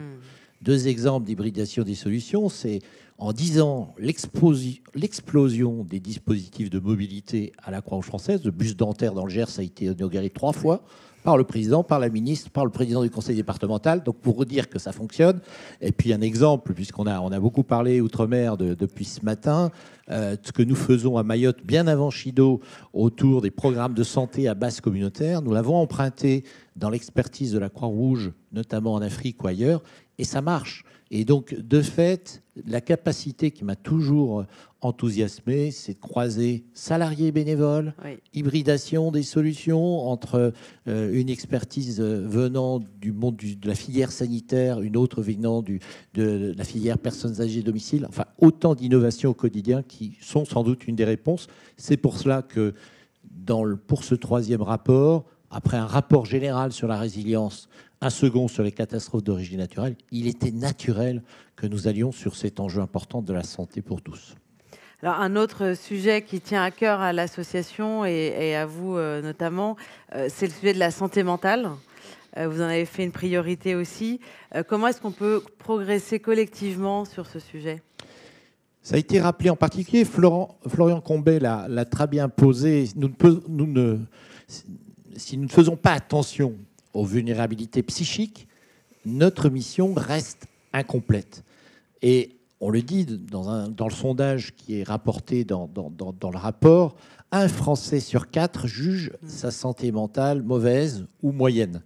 Deux exemples d'hybridation des solutions, c'est en 10 ans l'explosion des dispositifs de mobilité à la Croix-Rouge française. Le bus dentaire dans le Gers a été inauguré 3 fois par le président, par la ministre, par le président du conseil départemental. Donc pour vous dire que ça fonctionne. Et puis un exemple, puisqu'on a beaucoup parlé outre-mer depuis ce matin, ce que nous faisons à Mayotte bien avant Chido autour des programmes de santé à base communautaire, nous l'avons emprunté dans l'expertise de la Croix-Rouge, notamment en Afrique ou ailleurs, et ça marche. Et donc, de fait, la capacité qui m'a toujours enthousiasmé, c'est de croiser salariés bénévoles, hybridation des solutions entre une expertise venant du monde de la filière sanitaire, une autre venant de la filière personnes âgées domicile, enfin autant d'innovations au quotidien qui sont sans doute une des réponses. C'est pour cela que pour ce 3e rapport, après un rapport général sur la résilience, un second sur les catastrophes d'origine naturelle, il était naturel que nous allions sur cet enjeu important de la santé pour tous. Alors, un autre sujet qui tient à cœur à l'association et à vous notamment, c'est le sujet de la santé mentale. Vous en avez fait une priorité aussi. Comment est-ce qu'on peut progresser collectivement sur ce sujet ? Ça a été rappelé en particulier, Florian Combet l'a très bien posé. Si nous ne faisons pas attention aux vulnérabilités psychiques, notre mission reste incomplète. Et on le dit dans le sondage qui est rapporté dans le rapport, 1 Français sur 4 juge sa santé mentale mauvaise ou moyenne.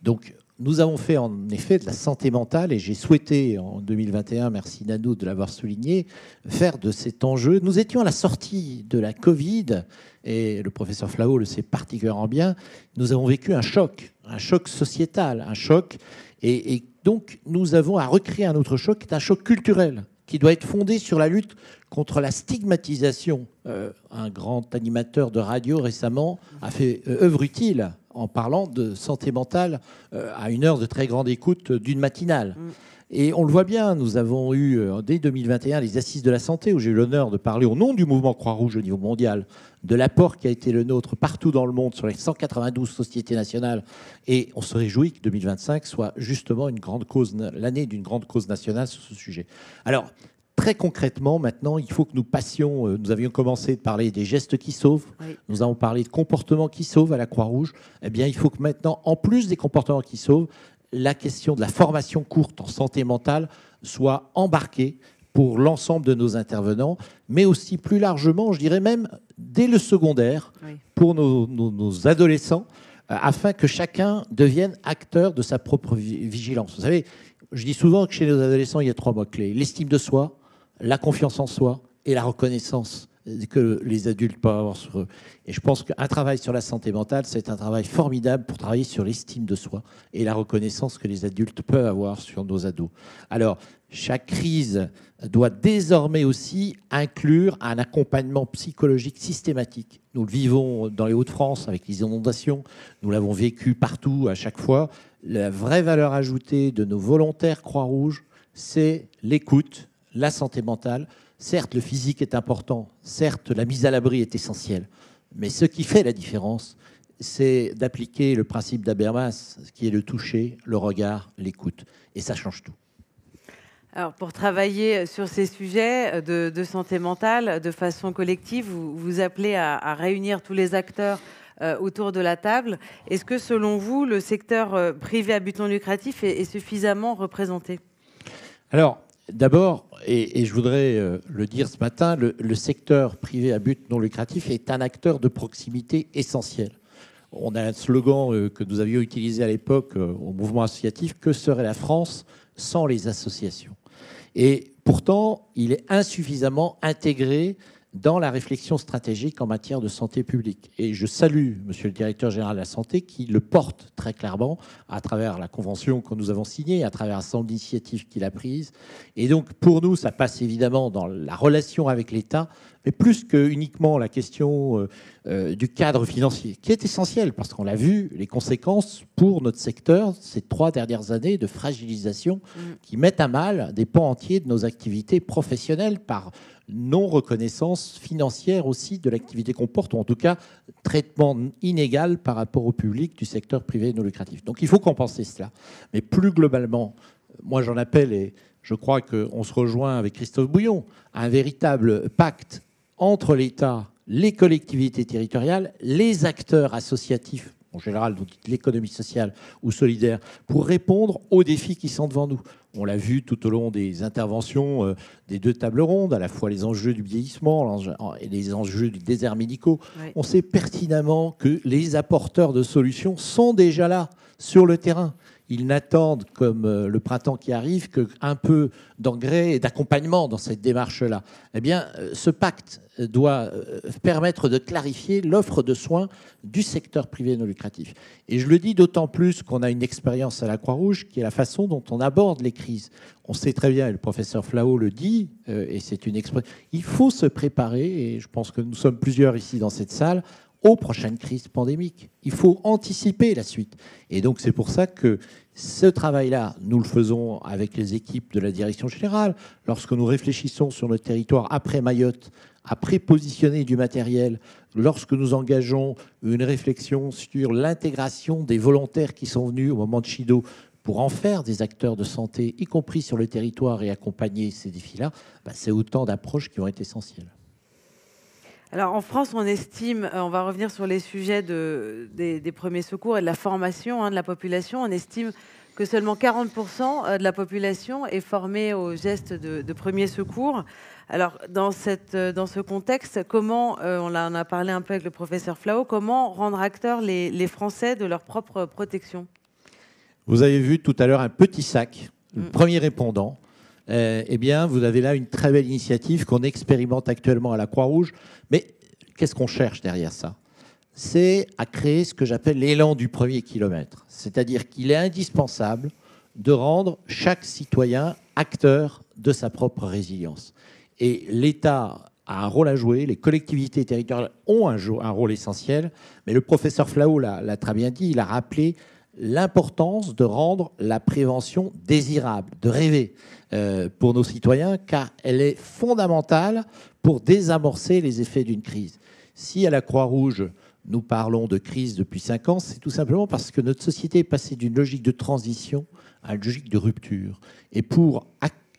Donc, nous avons fait en effet de la santé mentale, et j'ai souhaité en 2021, merci Nanou de l'avoir souligné, faire de cet enjeu. Nous étions à la sortie de la Covid, et le professeur Flau le sait particulièrement bien, nous avons vécu un choc sociétal, un choc, et donc nous avons à recréer un autre choc, qui est un choc culturel, qui doit être fondé sur la lutte contre la stigmatisation. Un grand animateur de radio récemment a fait œuvre utile en parlant de santé mentale à une heure de très grande écoute d'une matinale. Et on le voit bien, nous avons eu dès 2021 les Assises de la santé, où j'ai eu l'honneur de parler au nom du mouvement Croix-Rouge au niveau mondial, de l'apport qui a été le nôtre partout dans le monde sur les 192 sociétés nationales. Et on se réjouit que 2025 soit justement l'année d'une grande cause nationale sur ce sujet. Alors, très concrètement, maintenant, il faut que nous passions. Nous avions commencé de parler des gestes qui sauvent. Oui. Nous avons parlé de comportements qui sauvent à la Croix-Rouge. Eh bien, il faut que maintenant, en plus des comportements qui sauvent, la question de la formation courte en santé mentale soit embarquée pour l'ensemble de nos intervenants, mais aussi plus largement, je dirais même dès le secondaire, pour nos adolescents, afin que chacun devienne acteur de sa propre vigilance. Vous savez, je dis souvent que chez nos adolescents, il y a 3 mots-clés: l'estime de soi, la confiance en soi et la reconnaissance que les adultes peuvent avoir sur eux. Et je pense qu'un travail sur la santé mentale, c'est un travail formidable pour travailler sur l'estime de soi et la reconnaissance que les adultes peuvent avoir sur nos ados. Alors, chaque crise doit désormais aussi inclure un accompagnement psychologique systématique. Nous le vivons dans les Hauts-de-France avec les inondations, nous l'avons vécu partout à chaque fois. La vraie valeur ajoutée de nos volontaires Croix-Rouge, c'est l'écoute, la santé mentale. Certes, le physique est important, certes, la mise à l'abri est essentielle, mais ce qui fait la différence, c'est d'appliquer le principe d'Habermas, qui est le toucher, le regard, l'écoute. Et ça change tout. Alors, pour travailler sur ces sujets de santé mentale de façon collective, vous appelez à réunir tous les acteurs autour de la table. Est-ce que, selon vous, le secteur privé à but non lucratif est suffisamment représenté ? Alors, d'abord, et je voudrais le dire ce matin, le secteur privé à but non lucratif est un acteur de proximité essentiel. On a un slogan que nous avions utilisé à l'époque au mouvement associatif: que serait la France sans les associations ? Et pourtant, il est insuffisamment intégré dans la réflexion stratégique en matière de santé publique. Et je salue Monsieur le Directeur Général de la Santé qui le porte très clairement à travers la convention que nous avons signée, à travers l'ensemble d'initiatives qu'il a prises. Et donc, pour nous, ça passe évidemment dans la relation avec l'État, mais plus que uniquement la question du cadre financier, qui est essentiel, parce qu'on l'a vu, les conséquences pour notre secteur ces 3 dernières années de fragilisation qui mettent à mal des pans entiers de nos activités professionnelles par non-reconnaissance financière aussi de l'activité qu'on porte, ou en tout cas traitement inégal par rapport au public du secteur privé non lucratif. Donc il faut compenser cela. Mais plus globalement, moi j'en appelle, et je crois qu'on se rejoint avec Christophe Bouillon, à un véritable pacte entre l'État, les collectivités territoriales, les acteurs associatifs, en général l'économie sociale ou solidaire, pour répondre aux défis qui sont devant nous. On l'a vu tout au long des interventions des 2 tables rondes, à la fois les enjeux du vieillissement et les enjeux du désert médicaux. Oui. On sait pertinemment que les apporteurs de solutions sont déjà là, sur le terrain. Ils n'attendent, comme le printemps qui arrive, qu'un peu d'engrais et d'accompagnement dans cette démarche-là. Eh bien, ce pacte doit permettre de clarifier l'offre de soins du secteur privé non lucratif. Et je le dis d'autant plus qu'on a une expérience à la Croix-Rouge qui est la façon dont on aborde les crises. On sait très bien, et le professeur Flao le dit, et c'est une expression, il faut se préparer, et je pense que nous sommes plusieurs ici dans cette salle, aux prochaines crises pandémiques. Il faut anticiper la suite. Et donc, c'est pour ça que ce travail-là, nous le faisons avec les équipes de la direction générale. Lorsque nous réfléchissons sur notre territoire après Mayotte, après positionner du matériel, lorsque nous engageons une réflexion sur l'intégration des volontaires qui sont venus au moment de Chido pour en faire des acteurs de santé, y compris sur le territoire, et accompagner ces défis-là, c'est autant d'approches qui vont être essentielles. Alors en France, on estime, on va revenir sur les sujets des premiers secours et de la formation de la population, on estime que seulement 40% de la population est formée aux gestes de premiers secours. Alors dans ce contexte, comment, on en a parlé un peu avec le professeur Flao, comment rendre acteurs les Français de leur propre protection? Vous avez vu tout à l'heure un petit sac, le premier répondant. Eh bien, vous avez là une très belle initiative qu'on expérimente actuellement à la Croix-Rouge. Mais qu'est-ce qu'on cherche derrière ça? C'est à créer ce que j'appelle l'élan du premier kilomètre. C'est-à-dire qu'il est indispensable de rendre chaque citoyen acteur de sa propre résilience. Et l'État a un rôle à jouer, les collectivités territoriales ont un rôle essentiel, mais le professeur Flao l'a très bien dit, il a rappelé l'importance de rendre la prévention désirable, de rêver pour nos citoyens, car elle est fondamentale pour désamorcer les effets d'une crise. Si à la Croix-Rouge, nous parlons de crise depuis 5 ans, c'est tout simplement parce que notre société est passée d'une logique de transition à une logique de rupture. Et pour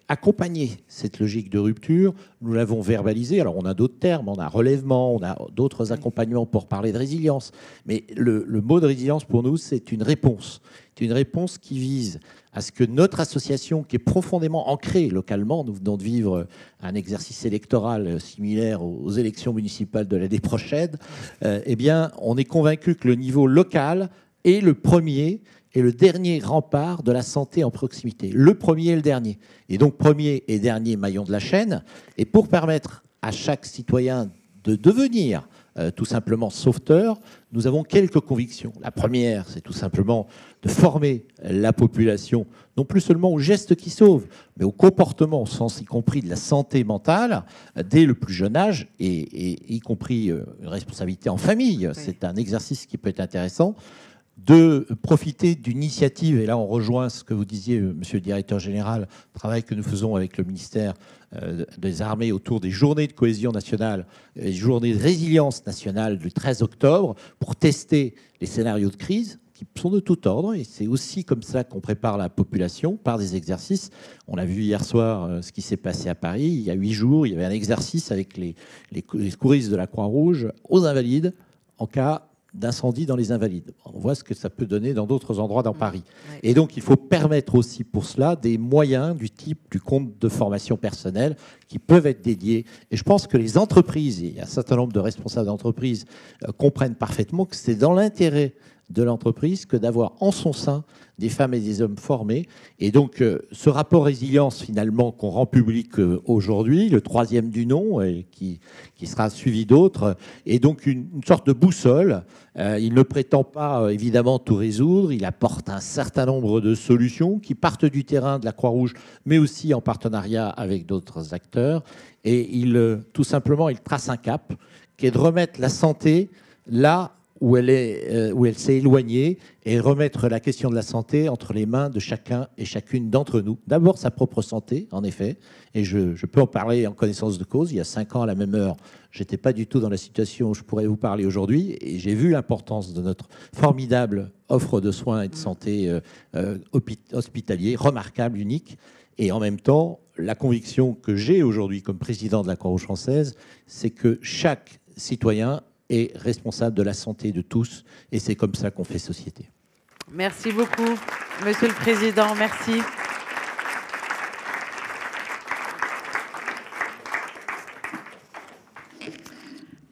accompagner cette logique de rupture, nous l'avons verbalisé. Alors, on a d'autres termes, on a relèvement, on a d'autres accompagnements pour parler de résilience. Mais le mot de résilience, pour nous, c'est une réponse. C'est une réponse qui vise à ce que notre association, qui est profondément ancrée localement, nous venons de vivre un exercice électoral similaire aux élections municipales de l'année prochaine, eh bien, on est convaincu que le niveau local est le premier et le dernier rempart de la santé en proximité. Le premier et le dernier. Et donc, premier et dernier maillon de la chaîne. Et pour permettre à chaque citoyen de devenir tout simplement sauveteur, nous avons quelques convictions. La première, c'est tout simplement de former la population, non plus seulement aux gestes qui sauvent, mais au comportement, au sens y compris de la santé mentale, dès le plus jeune âge, et y compris une responsabilité en famille. Oui. C'est un exercice qui peut être intéressant. De profiter d'une initiative, et là on rejoint ce que vous disiez, monsieur le directeur général, travail que nous faisons avec le ministère des Armées autour des journées de cohésion nationale, les journées de résilience nationale du 13 octobre, pour tester les scénarios de crise qui sont de tout ordre, et c'est aussi comme ça qu'on prépare la population, par des exercices. On a vu hier soir ce qui s'est passé à Paris, il y a 8 jours, il y avait un exercice avec les secouristes de la Croix-Rouge aux Invalides, en cas d'incendie dans les Invalides. On voit ce que ça peut donner dans d'autres endroits dans Paris. Ouais. Et donc, il faut permettre aussi pour cela des moyens du type du compte de formation personnelle qui peuvent être dédiés. Et je pense que les entreprises, et un certain nombre de responsables d'entreprises comprennent parfaitement que c'est dans l'intérêt de l'entreprise que d'avoir en son sein des femmes et des hommes formés. Et donc, ce rapport résilience, finalement, qu'on rend public aujourd'hui, le 3e du nom, et qui sera suivi d'autres, est donc une sorte de boussole. Il ne prétend pas, évidemment, tout résoudre. Il apporte un certain nombre de solutions qui partent du terrain de la Croix-Rouge, mais aussi en partenariat avec d'autres acteurs. Et tout simplement, il trace un cap, qui est de remettre la santé là où elle s'est éloignée, et remettre la question de la santé entre les mains de chacun et chacune d'entre nous. D'abord, sa propre santé, en effet, et je peux en parler en connaissance de cause. Il y a 5 ans, à la même heure, je n'étais pas du tout dans la situation où je pourrais vous parler aujourd'hui, et j'ai vu l'importance de notre formidable offre de soins et de santé hospitalier, remarquable, unique, et en même temps, la conviction que j'ai aujourd'hui comme président de la Croix-Rouge française, c'est que chaque citoyen est responsable de la santé de tous, et c'est comme ça qu'on fait société. Merci beaucoup, Monsieur le Président. Merci.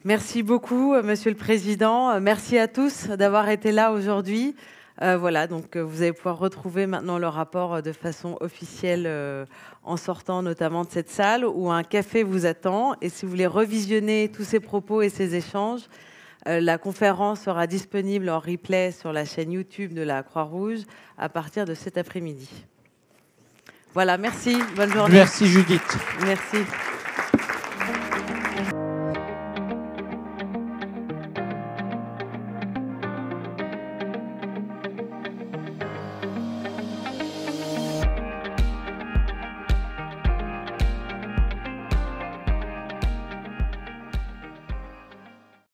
Merci beaucoup, Monsieur le Président. Merci à tous d'avoir été là aujourd'hui. Voilà, donc vous allez pouvoir retrouver maintenant le rapport de façon officielle en sortant notamment de cette salle, où un café vous attend. Et si vous voulez revisionner tous ces propos et ces échanges, la conférence sera disponible en replay sur la chaîne YouTube de la Croix-Rouge à partir de cet après-midi. Voilà, merci. Bonne journée. Merci Judith. Merci.